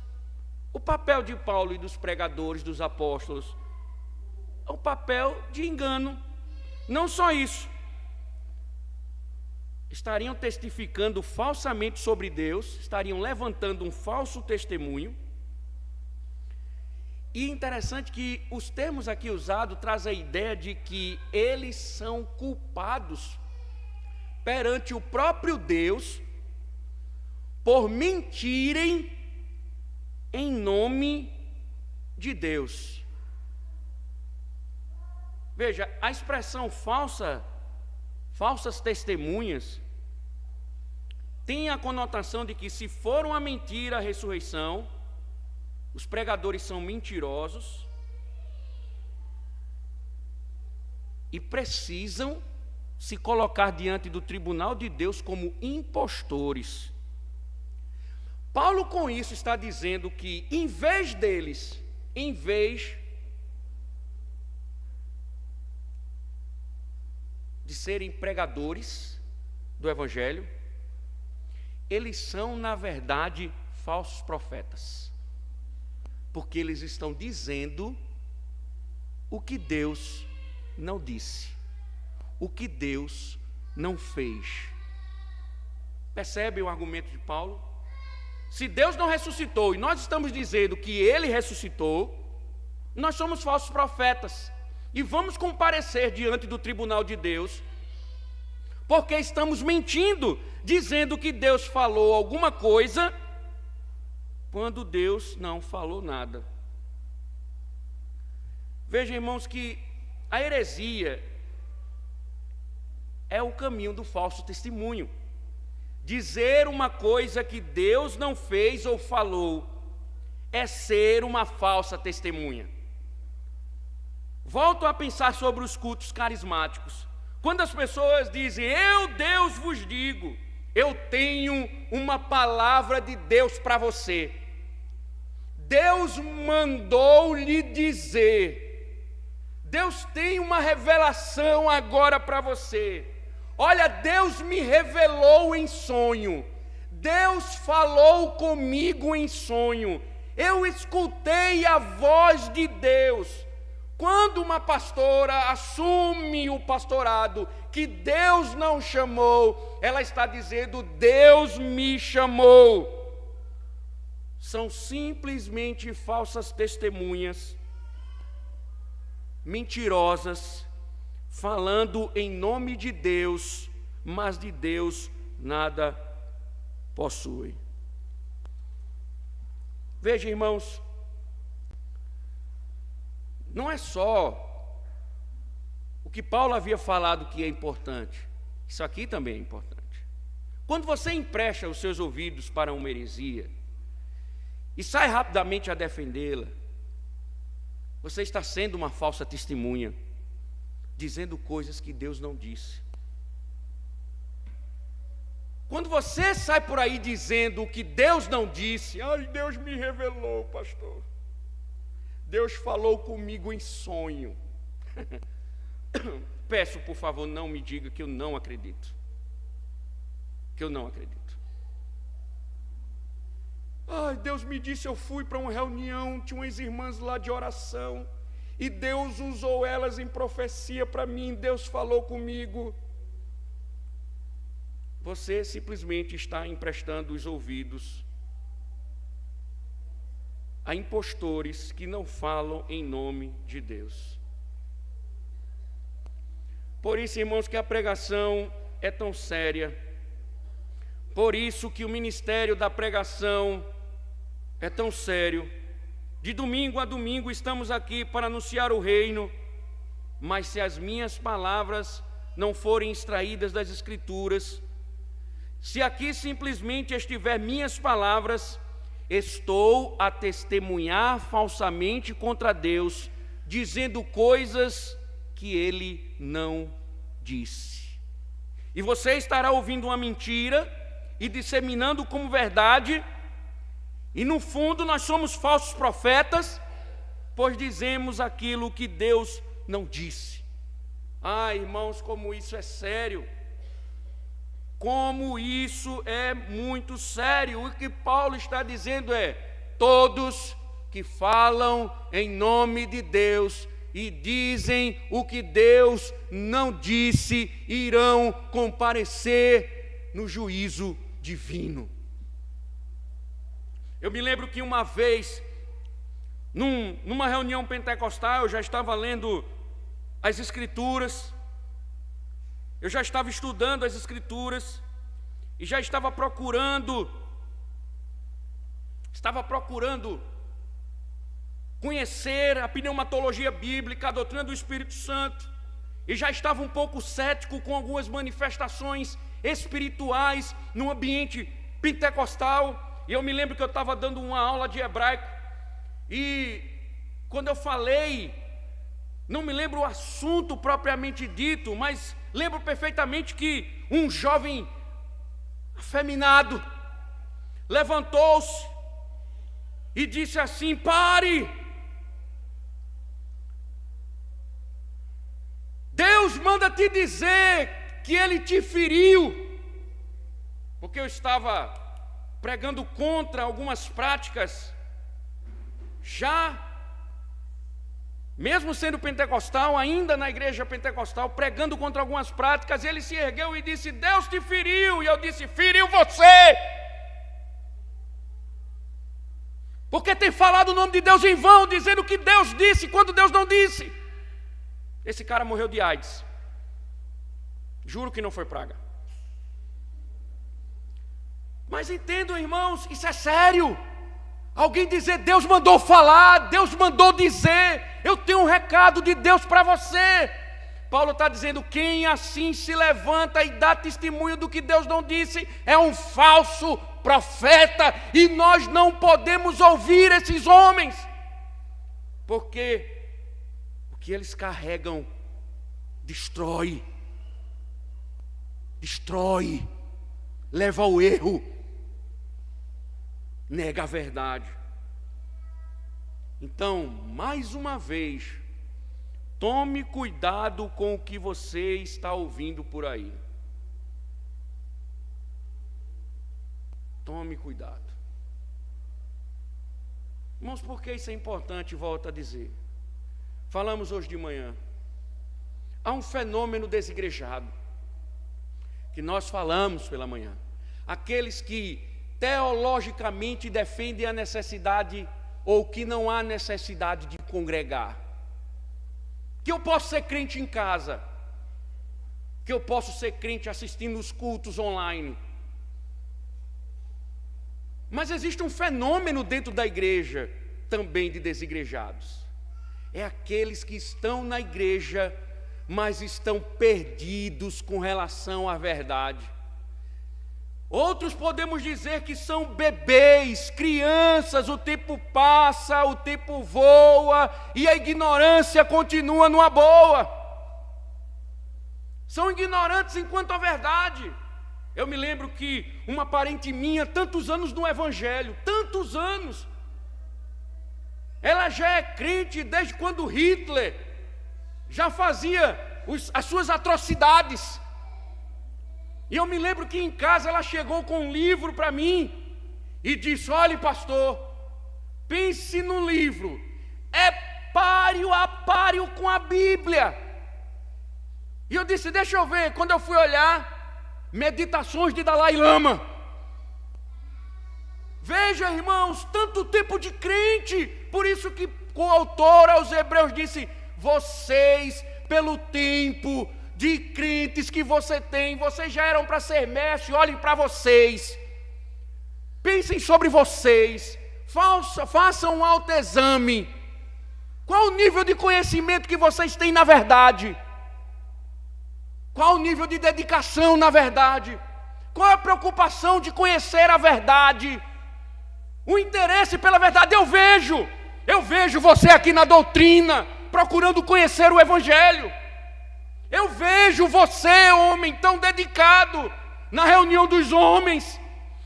O papel de Paulo e dos pregadores, dos apóstolos, é o papel de engano. Não só isso. Estariam testificando falsamente sobre Deus, estariam levantando um falso testemunho. E interessante que os termos aqui usados trazem a ideia de que eles são culpados perante o próprio Deus por mentirem em nome de Deus. Veja, a expressão falsas testemunhas tem a conotação de que se for uma mentira a ressurreição, os pregadores são mentirosos e precisam se colocar diante do tribunal de Deus como impostores. Paulo com isso está dizendo que em vez de serem pregadores do Evangelho, eles são, na verdade, falsos profetas, porque eles estão dizendo o que Deus não disse, o que Deus não fez. Percebe o argumento de Paulo? Se Deus não ressuscitou e nós estamos dizendo que Ele ressuscitou, nós somos falsos profetas e vamos comparecer diante do tribunal de Deus, porque estamos mentindo, dizendo que Deus falou alguma coisa, quando Deus não falou nada. Veja, irmãos, que a heresia é o caminho do falso testemunho. Dizer uma coisa que Deus não fez ou falou é ser uma falsa testemunha. Volto a pensar sobre os cultos carismáticos. Quando as pessoas dizem, eu, Deus, vos digo, eu tenho uma palavra de Deus para você. Deus mandou lhe dizer. Deus tem uma revelação agora para você. Olha, Deus me revelou em sonho. Deus falou comigo em sonho. Eu escutei a voz de Deus. Quando uma pastora assume o pastorado que Deus não chamou, ela está dizendo, Deus me chamou. São simplesmente falsas testemunhas, mentirosas, falando em nome de Deus, mas de Deus nada possui. Veja, irmãos, não é só o que Paulo havia falado que é importante, isso aqui também é importante. Quando você empresta os seus ouvidos para uma heresia e sai rapidamente a defendê-la, você está sendo uma falsa testemunha, dizendo coisas que Deus não disse. Quando você sai por aí dizendo o que Deus não disse, ai, Deus me revelou, pastor. Deus falou comigo em sonho. Peço, por favor, não me diga que eu não acredito. Que eu não acredito. Ai, Deus me disse, eu fui para uma reunião, tinha umas irmãs lá de oração, e Deus usou elas em profecia para mim, Deus falou comigo. Você simplesmente está emprestando os ouvidos a impostores que não falam em nome de Deus. Por isso, irmãos, que a pregação é tão séria. Por isso que o ministério da pregação é tão sério. De domingo a domingo estamos aqui para anunciar o reino, mas se as minhas palavras não forem extraídas das Escrituras, se aqui simplesmente estiver minhas palavras, estou a testemunhar falsamente contra Deus, dizendo coisas que Ele não disse. E você estará ouvindo uma mentira e disseminando como verdade, e no fundo nós somos falsos profetas, pois dizemos aquilo que Deus não disse. Ah, irmãos, como isso é sério. Como isso é muito sério. O que Paulo está dizendo é: todos que falam em nome de Deus e dizem o que Deus não disse, irão comparecer no juízo divino. Eu me lembro que uma vez, numa reunião pentecostal, eu já estava lendo as Escrituras, eu já estava estudando as Escrituras e já estava procurando conhecer a pneumatologia bíblica, a doutrina do Espírito Santo, e já estava um pouco cético com algumas manifestações espirituais no ambiente pentecostal. E eu me lembro que eu estava dando uma aula de hebraico, e quando eu falei, não me lembro o assunto propriamente dito, mas lembro perfeitamente que um jovem afeminado levantou-se e disse assim: pare! Deus Deus manda te dizer que Ele te feriu, porque eu estava pregando contra algumas práticas, já, mesmo sendo pentecostal, ainda na igreja pentecostal, pregando contra algumas práticas, ele se ergueu e disse: Deus te feriu. E eu disse: feriu você, porque tem falado o nome de Deus em vão, dizendo que Deus disse quando Deus não disse. Esse cara morreu de AIDS. Juro que não foi praga. Mas entendam, irmãos, isso é sério. Alguém dizer: Deus mandou falar, Deus mandou dizer, eu tenho um recado de Deus para você. Paulo está dizendo: quem assim se levanta e dá testemunho do que Deus não disse é um falso profeta, e nós não podemos ouvir esses homens, porque o que eles carregam destrói, leva ao erro, nega a verdade. Então, mais uma vez, tome cuidado com o que você está ouvindo por aí. Tome cuidado. Irmãos, por que isso é importante? Volto a dizer. Falamos hoje de manhã. Há um fenômeno desigrejado, que nós falamos pela manhã. Aqueles que teologicamente defendem a necessidade, ou que não há necessidade de congregar. Que eu posso ser crente em casa, que eu posso ser crente assistindo os cultos online. Mas existe um fenômeno dentro da igreja também de desigrejados. É aqueles que estão na igreja, mas estão perdidos com relação à verdade. Outros podemos dizer que são bebês, crianças, o tempo passa, o tempo voa e a ignorância continua numa boa. São ignorantes enquanto a verdade. Eu me lembro que uma parente minha, tantos anos no evangelho, tantos anos, ela já é crente desde quando Hitler já fazia as suas atrocidades. E eu me lembro que em casa ela chegou com um livro para mim e disse: olhe, pastor, pense no livro, é páreo a páreo com a Bíblia. E eu disse: deixa eu ver. Quando eu fui olhar, Meditações de Dalai Lama. Veja, irmãos, tanto tempo de crente. Por isso que o autor aos Hebreus disse: vocês, pelo tempo de crentes que vocês já eram para ser mestre. Olhem para vocês, pensem sobre vocês, façam um autoexame. Qual o nível de conhecimento que vocês têm na verdade? Qual o nível de dedicação na verdade? Qual a preocupação de conhecer a verdade? O interesse pela verdade. Eu vejo você aqui na doutrina, procurando conhecer o Evangelho. Eu vejo você, homem, tão dedicado na reunião dos homens.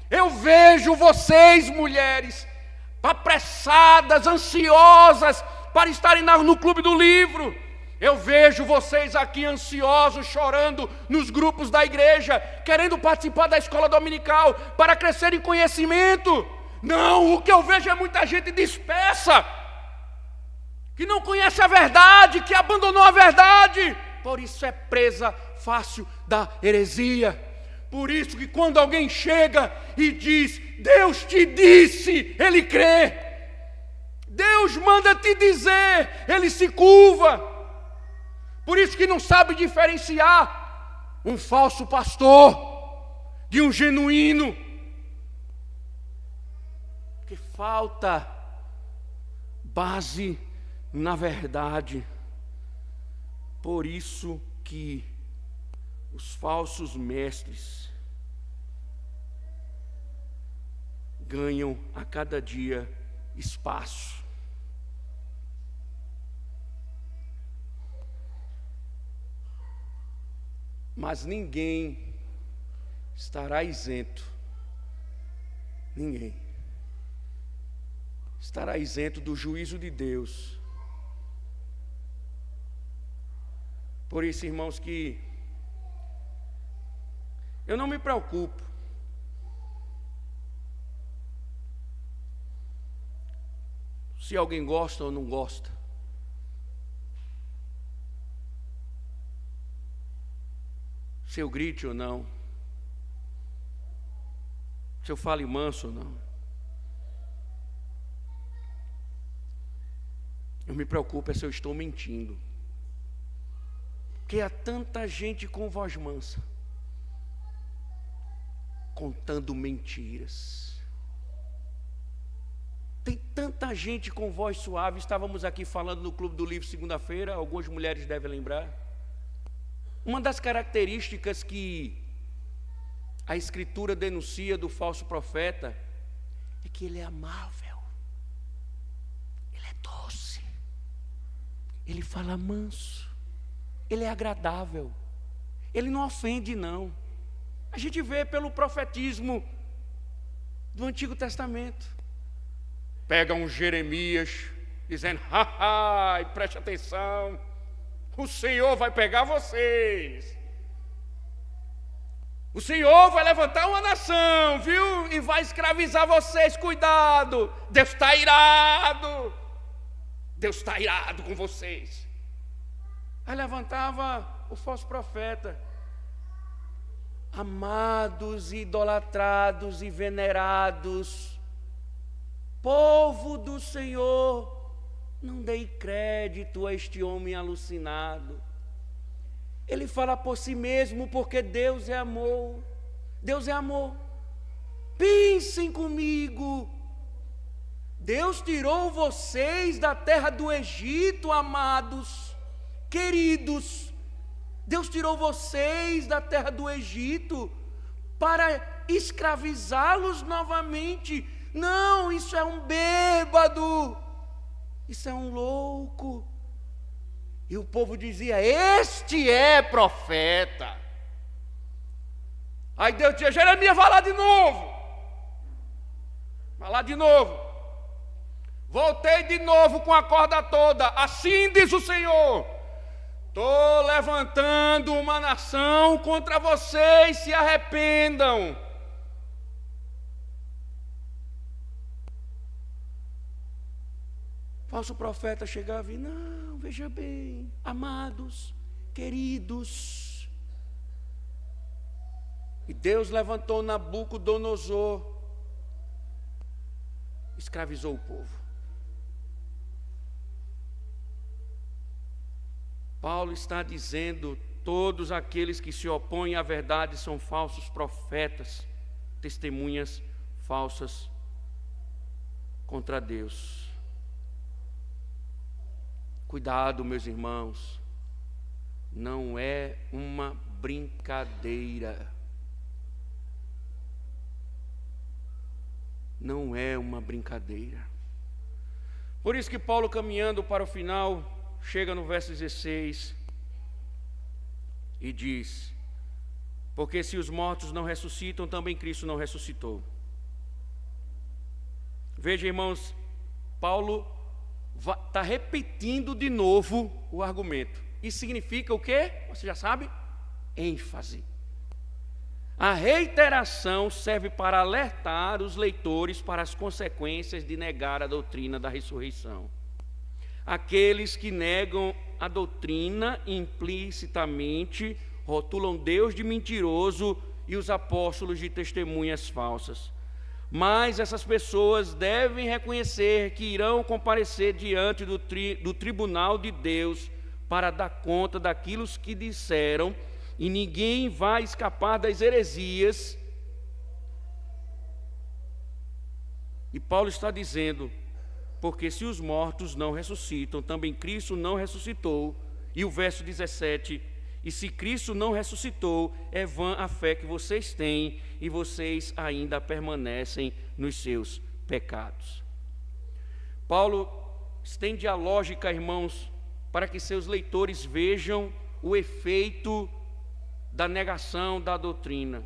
Eu vejo vocês, mulheres, apressadas, ansiosas para estarem no clube do livro. Eu vejo vocês aqui ansiosos, chorando nos grupos da igreja, querendo participar da escola dominical para crescer em conhecimento. Não, o que eu vejo é muita gente dispersa, que não conhece a verdade, que abandonou a verdade. Por isso é presa fácil da heresia. Por isso que quando alguém chega e diz: Deus te disse, ele crê. Deus manda te dizer, ele se curva. Por isso que não sabe diferenciar um falso pastor de um genuíno. Porque falta base na verdade. Por isso que os falsos mestres ganham a cada dia espaço. Mas ninguém estará isento. Ninguém estará isento do juízo de Deus. Por isso, irmãos, que eu não me preocupo se alguém gosta ou não gosta. Se eu grite ou não. Se eu fale manso ou não. Eu me preocupo se eu estou mentindo. Porque há tanta gente com voz mansa, contando mentiras. Tem tanta gente com voz suave. Estávamos aqui falando no Clube do Livro segunda-feira, algumas mulheres devem lembrar. Uma das características que a Escritura denuncia do falso profeta é que ele é amável, ele é doce, ele fala manso, ele é agradável, ele não ofende não. A gente vê pelo profetismo do Antigo Testamento. Pega um Jeremias dizendo: haha, e preste atenção, o Senhor vai pegar vocês. O Senhor vai levantar uma nação, viu? E vai escravizar vocês, cuidado. Deus está irado. Deus está irado com vocês. Aí levantava o falso profeta. Amados, idolatrados e venerados, povo do Senhor, não dei crédito a este homem alucinado. Ele fala por si mesmo, porque Deus é amor. Deus é amor. Pensem comigo. Deus tirou vocês da terra do Egito, amados, queridos. Deus tirou vocês da terra do Egito para escravizá-los novamente. Não, isso é um bêbado. Isso é um louco. E o povo dizia: este é profeta. Aí Deus dizia: Jeremias, vai lá de novo. Vai lá de novo. Voltei de novo com a corda toda. Assim diz o Senhor: estou levantando uma nação contra vocês, se arrependam. Falso profeta chegava e: não, veja bem, amados, queridos. E Deus levantou Nabucodonosor, escravizou o povo. Paulo está dizendo: todos aqueles que se opõem à verdade são falsos profetas, testemunhas falsas contra Deus. Cuidado, meus irmãos, não é uma brincadeira. Não é uma brincadeira. Por isso que Paulo, caminhando para o final, chega no verso 16 e diz: porque se os mortos não ressuscitam, também Cristo não ressuscitou. Veja, irmãos, Paulo está repetindo de novo o argumento. Isso significa o quê? Você já sabe? ênfase. A reiteração serve para alertar os leitores para as consequências de negar a doutrina da ressurreição. Aqueles que negam a doutrina implicitamente rotulam Deus de mentiroso e os apóstolos de testemunhas falsas. Mas essas pessoas devem reconhecer que irão comparecer diante do tribunal de Deus para dar conta daquilo que disseram, e ninguém vai escapar das heresias. E Paulo está dizendo, porque se os mortos não ressuscitam, também Cristo não ressuscitou. E o verso 17, e se Cristo não ressuscitou, é vã a fé que vocês têm, e vocês ainda permanecem nos seus pecados. Paulo estende a lógica, irmãos, para que seus leitores vejam o efeito da negação da doutrina.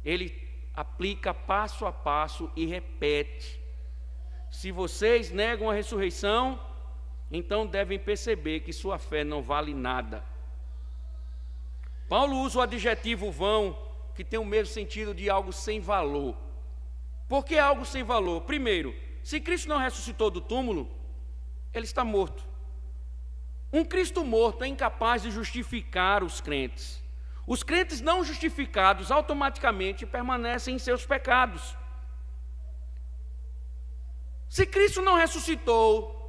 Ele aplica passo a passo e repete. Se vocês negam a ressurreição, então devem perceber que sua fé não vale nada. Paulo usa o adjetivo vão, que tem o mesmo sentido de algo sem valor. Por que algo sem valor? Primeiro, se Cristo não ressuscitou do túmulo, ele está morto. Um Cristo morto é incapaz de justificar os crentes. Os crentes não justificados automaticamente permanecem em seus pecados. Se Cristo não ressuscitou,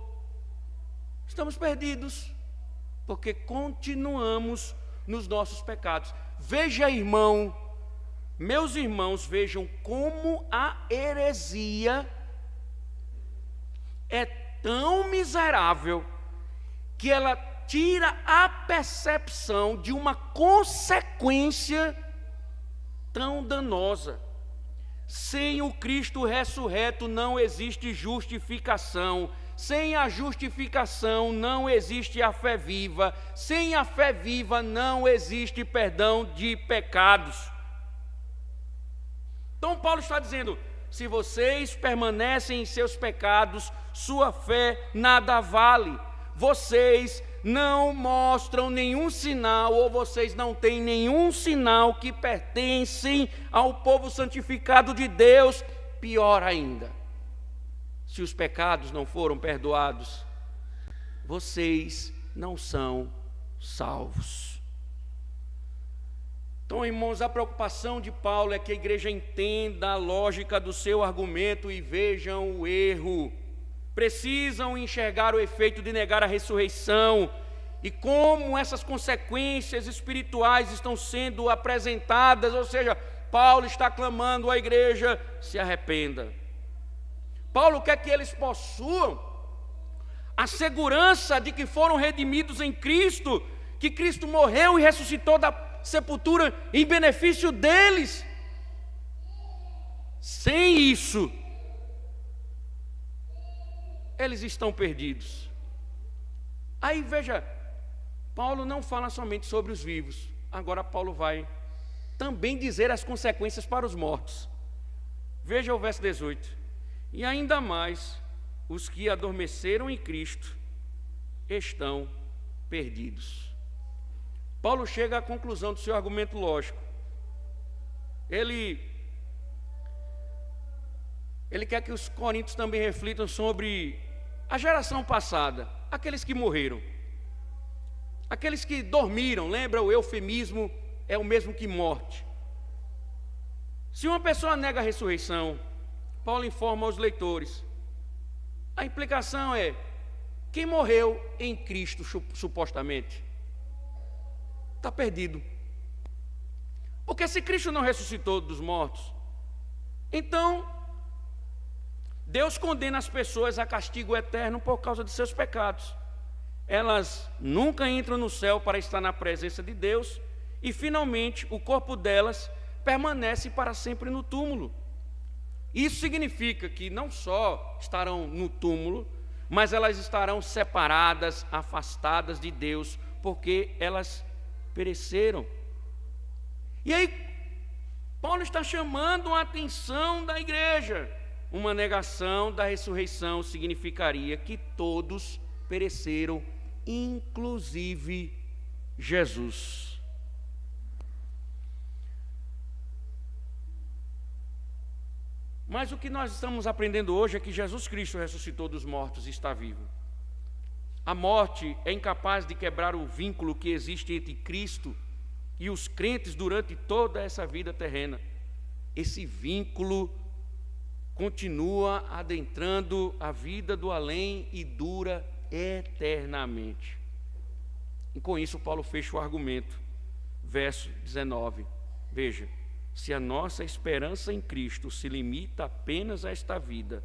estamos perdidos, porque continuamos nos nossos pecados. Veja, irmão, meus irmãos, vejam como a heresia é tão miserável que ela tira a percepção de uma consequência tão danosa. Sem o Cristo ressurreto não existe justificação. Sem a justificação não existe a fé viva. Sem a fé viva não existe perdão de pecados. Então Paulo está dizendo: se vocês permanecem em seus pecados, sua fé nada vale. Vocês não mostram nenhum sinal, ou vocês não têm nenhum sinal que pertencem ao povo santificado de Deus. Pior ainda, se os pecados não foram perdoados, vocês não são salvos. Então, irmãos, a preocupação de Paulo é que a igreja entenda a lógica do seu argumento e vejam o erro. Precisam enxergar o efeito de negar a ressurreição e como essas consequências espirituais estão sendo apresentadas. Ou seja, Paulo está clamando à igreja: se arrependa. Paulo quer que eles possuam a segurança de que foram redimidos em Cristo, que Cristo morreu e ressuscitou da sepultura em benefício deles. Sem isso, eles estão perdidos. Aí veja, Paulo não fala somente sobre os vivos. Agora Paulo vai também dizer as consequências para os mortos. Veja o verso 18. E ainda mais, os que adormeceram em Cristo estão perdidos. Paulo chega à conclusão do seu argumento lógico. Ele quer que os coríntios também reflitam sobre a geração passada, aqueles que morreram, aqueles que dormiram. Lembra, o eufemismo é o mesmo que morte. Se uma pessoa nega a ressurreição, Paulo informa aos leitores, a implicação é: quem morreu em Cristo supostamente está perdido. Porque se Cristo não ressuscitou dos mortos, então Deus condena as pessoas a castigo eterno por causa de seus pecados. Elas nunca entram no céu para estar na presença de Deus, e finalmente o corpo delas permanece para sempre no túmulo. Isso significa que não só estarão no túmulo, mas elas estarão separadas, afastadas de Deus, porque elas pereceram. E aí Paulo está chamando a atenção da igreja. Uma negação da ressurreição significaria que todos pereceram, inclusive Jesus. Mas o que nós estamos aprendendo hoje é que Jesus Cristo ressuscitou dos mortos e está vivo. A morte é incapaz de quebrar o vínculo que existe entre Cristo e os crentes durante toda essa vida terrena. Esse vínculo continua adentrando a vida do além e dura eternamente. E com isso Paulo fecha o argumento. Verso 19. Veja, se a nossa esperança em Cristo se limita apenas a esta vida,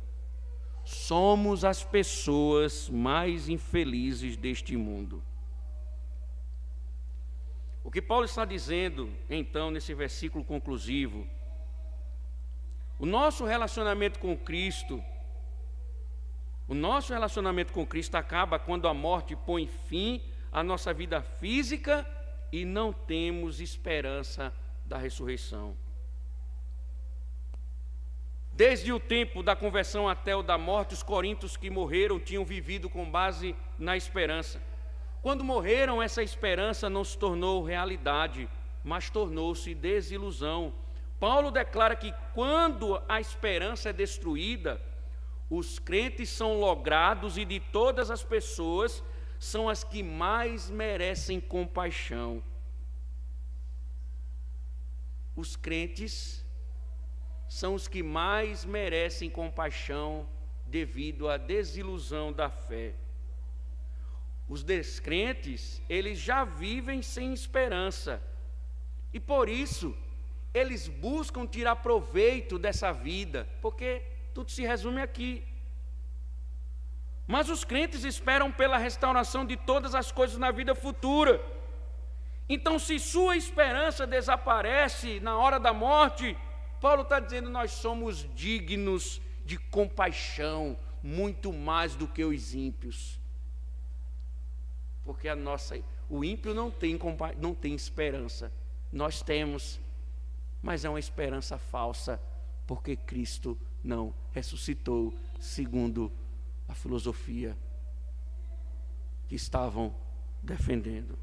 somos as pessoas mais infelizes deste mundo. O que Paulo está dizendo, então, nesse versículo conclusivo: o nosso relacionamento com Cristo acaba quando a morte põe fim à nossa vida física e não temos esperança da ressurreição. Desde o tempo da conversão até o da morte, os coríntios que morreram tinham vivido com base na esperança. Quando morreram, essa esperança não se tornou realidade, mas tornou-se desilusão. Paulo declara que quando a esperança é destruída, os crentes são logrados e de todas as pessoas são as que mais merecem compaixão. Os crentes são os que mais merecem compaixão devido à desilusão da fé. Os descrentes, eles já vivem sem esperança e por isso eles buscam tirar proveito dessa vida, porque tudo se resume aqui. Mas os crentes esperam pela restauração de todas as coisas na vida futura. Então, se sua esperança desaparece na hora da morte, Paulo está dizendo, nós somos dignos de compaixão, muito mais do que os ímpios. Porque o ímpio não tem esperança, nós temos, mas é uma esperança falsa, porque Cristo não ressuscitou, segundo a filosofia que estavam defendendo.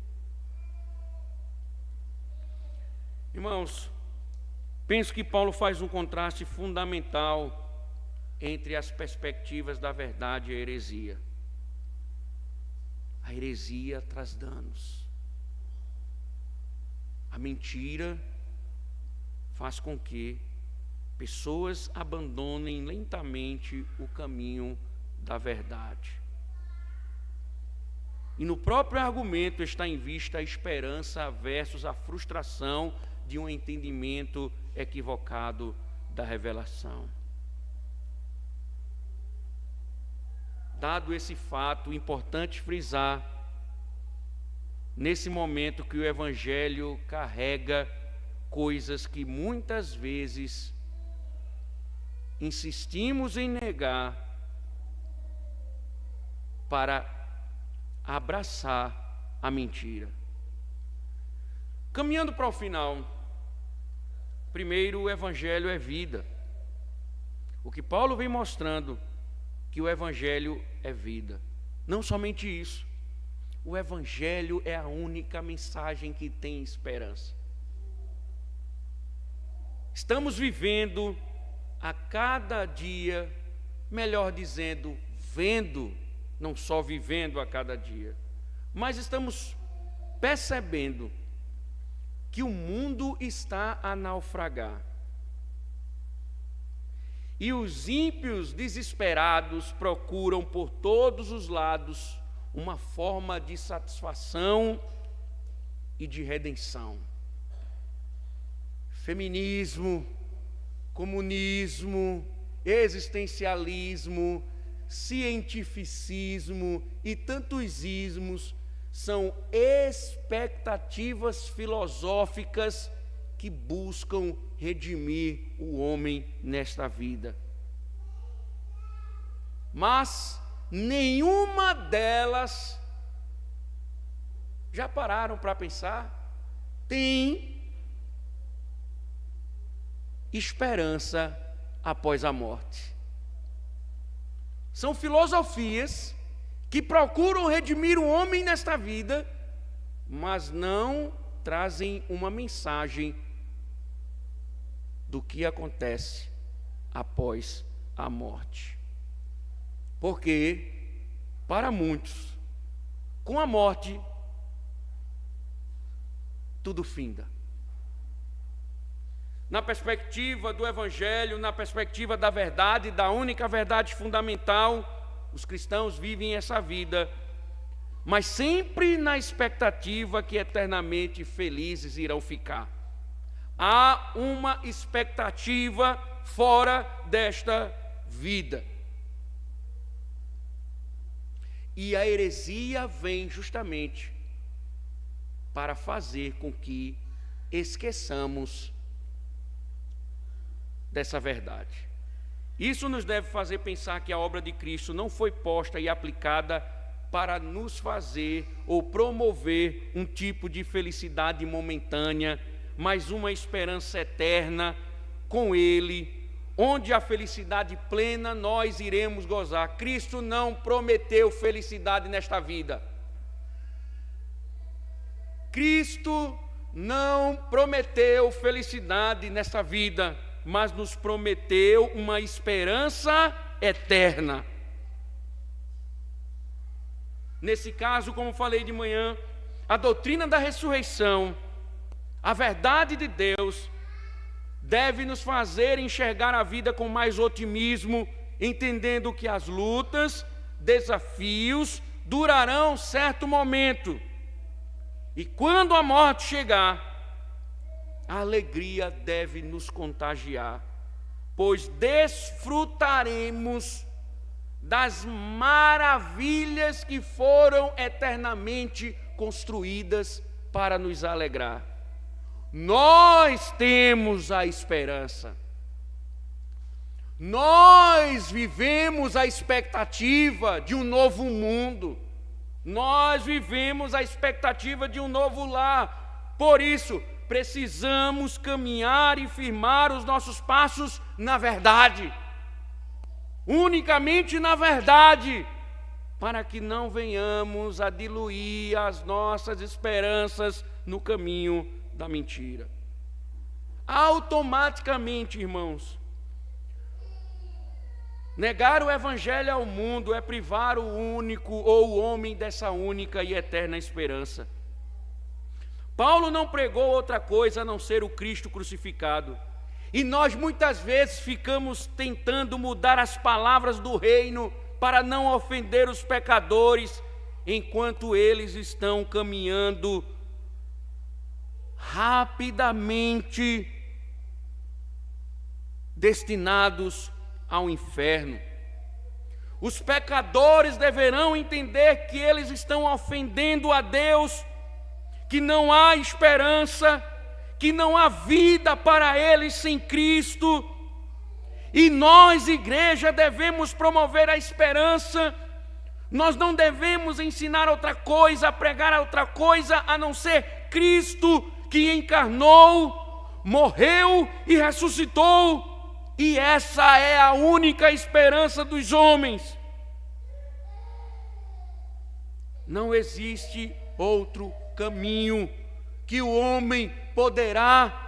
Irmãos, penso que Paulo faz um contraste fundamental entre as perspectivas da verdade e a heresia. A heresia traz danos. A mentira faz com que pessoas abandonem lentamente o caminho da verdade. E no próprio argumento está em vista a esperança versus a frustração de um entendimento equivocado da revelação. Dado esse fato, importante frisar, nesse momento, que o Evangelho carrega coisas que muitas vezes insistimos em negar para abraçar a mentira. Caminhando para o final, primeiro, o Evangelho é vida. O que Paulo vem mostrando, que o Evangelho é vida. Não somente isso, o Evangelho é a única mensagem que tem esperança. Estamos vivendo a cada dia, melhor dizendo, vendo, não só vivendo a cada dia, mas estamos percebendo que o mundo está a naufragar. E os ímpios desesperados procuram por todos os lados uma forma de satisfação e de redenção. Feminismo, comunismo, existencialismo, cientificismo e tantos ismos são expectativas filosóficas que buscam redimir o homem nesta vida. Mas nenhuma delas, já pararam para pensar, tem esperança após a morte. São filosofias que procuram redimir o homem nesta vida, mas não trazem uma mensagem do que acontece após a morte. Porque, para muitos, com a morte, tudo finda. Na perspectiva do Evangelho, na perspectiva da verdade, da única verdade fundamental, os cristãos vivem essa vida, mas sempre na expectativa que eternamente felizes irão ficar. Há uma expectativa fora desta vida. E a heresia vem justamente para fazer com que esqueçamos dessa verdade. Isso nos deve fazer pensar que a obra de Cristo não foi posta e aplicada para nos fazer ou promover um tipo de felicidade momentânea, mas uma esperança eterna com Ele, onde a felicidade plena nós iremos gozar. Cristo não prometeu felicidade nesta vida. Cristo não prometeu felicidade nessa vida, mas nos prometeu uma esperança eterna. Nesse caso, como falei de manhã, a doutrina da ressurreição, a verdade de Deus, deve nos fazer enxergar a vida com mais otimismo, entendendo que as lutas, desafios, durarão certo momento. E quando a morte chegar, a alegria deve nos contagiar, pois desfrutaremos das maravilhas que foram eternamente construídas para nos alegrar. Nós temos a esperança. Nós vivemos a expectativa de um novo mundo. Nós vivemos a expectativa de um novo lar. Por isso, precisamos caminhar e firmar os nossos passos na verdade. Unicamente na verdade, para que não venhamos a diluir as nossas esperanças no caminho da mentira. Automaticamente, irmãos, negar o evangelho ao mundo é privar o único ou o homem dessa única e eterna esperança. Paulo não pregou outra coisa a não ser o Cristo crucificado. E nós muitas vezes ficamos tentando mudar as palavras do reino para não ofender os pecadores, enquanto eles estão caminhando rapidamente destinados ao inferno. Os pecadores deverão entender que eles estão ofendendo a Deus, que não há esperança, que não há vida para eles sem Cristo. E nós, igreja, devemos promover a esperança. Nós não devemos ensinar outra coisa, pregar outra coisa, a não ser Cristo, que encarnou, morreu e ressuscitou. E essa é a única esperança dos homens. Não existe outro caminho que o homem poderá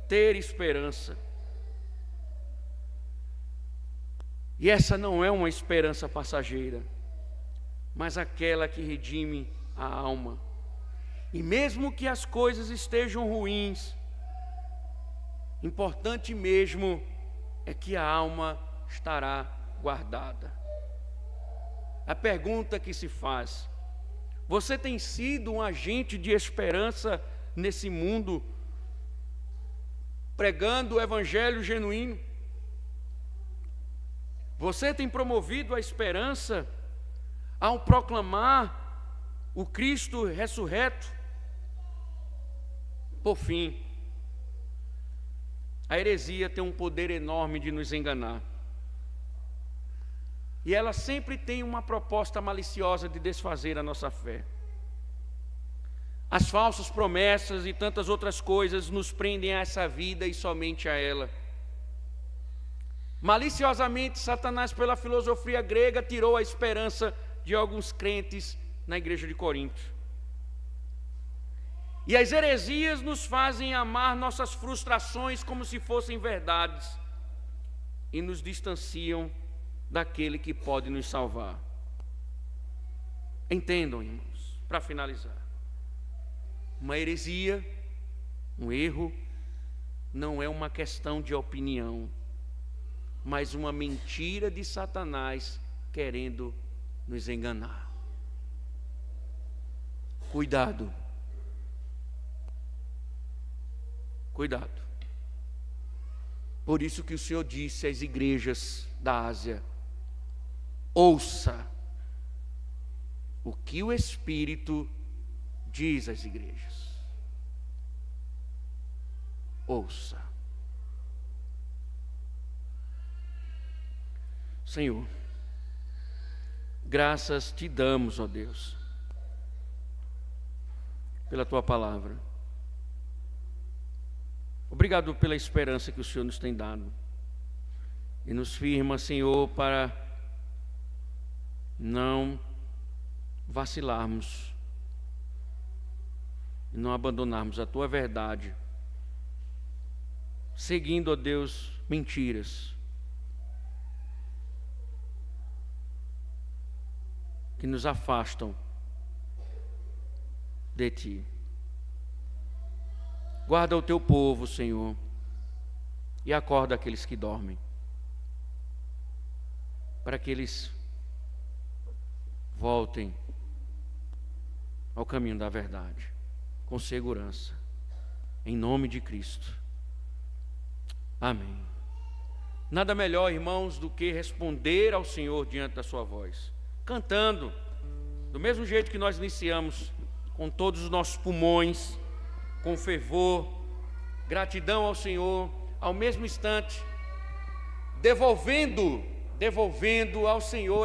ter esperança. E essa não é uma esperança passageira, mas aquela que redime a alma. E mesmo que as coisas estejam ruins, importante mesmo é que a alma estará guardada. A pergunta que se faz: você tem sido um agente de esperança nesse mundo, pregando o evangelho genuíno? Você tem promovido a esperança ao proclamar o Cristo ressurreto? Por fim, a heresia tem um poder enorme de nos enganar. E ela sempre tem uma proposta maliciosa de desfazer a nossa fé. As falsas promessas e tantas outras coisas nos prendem a essa vida e somente a ela. Maliciosamente, Satanás, pela filosofia grega, tirou a esperança de alguns crentes na igreja de Corinto. E as heresias nos fazem amar nossas frustrações como se fossem verdades e nos distanciam daquele que pode nos salvar. Entendam, irmãos, para finalizar, uma heresia, um erro, não é uma questão de opinião, mas uma mentira de Satanás querendo nos enganar. Cuidado. Cuidado. Por isso que o Senhor disse às igrejas da Ásia: ouça o que o Espírito diz às igrejas. Ouça. Senhor, graças te damos, ó Deus, pela tua palavra. Obrigado pela esperança que o Senhor nos tem dado. E nos firma, Senhor, para não vacilarmos, e não abandonarmos a tua verdade, seguindo, ó Deus, mentiras que nos afastam de ti. Guarda o teu povo, Senhor, e acorda aqueles que dormem, para que eles voltem ao caminho da verdade, com segurança, em nome de Cristo. Amém. Nada melhor, irmãos, do que responder ao Senhor diante da sua voz, cantando, do mesmo jeito que nós iniciamos, com todos os nossos pulmões, com fervor, gratidão ao Senhor, ao mesmo instante, devolvendo ao Senhor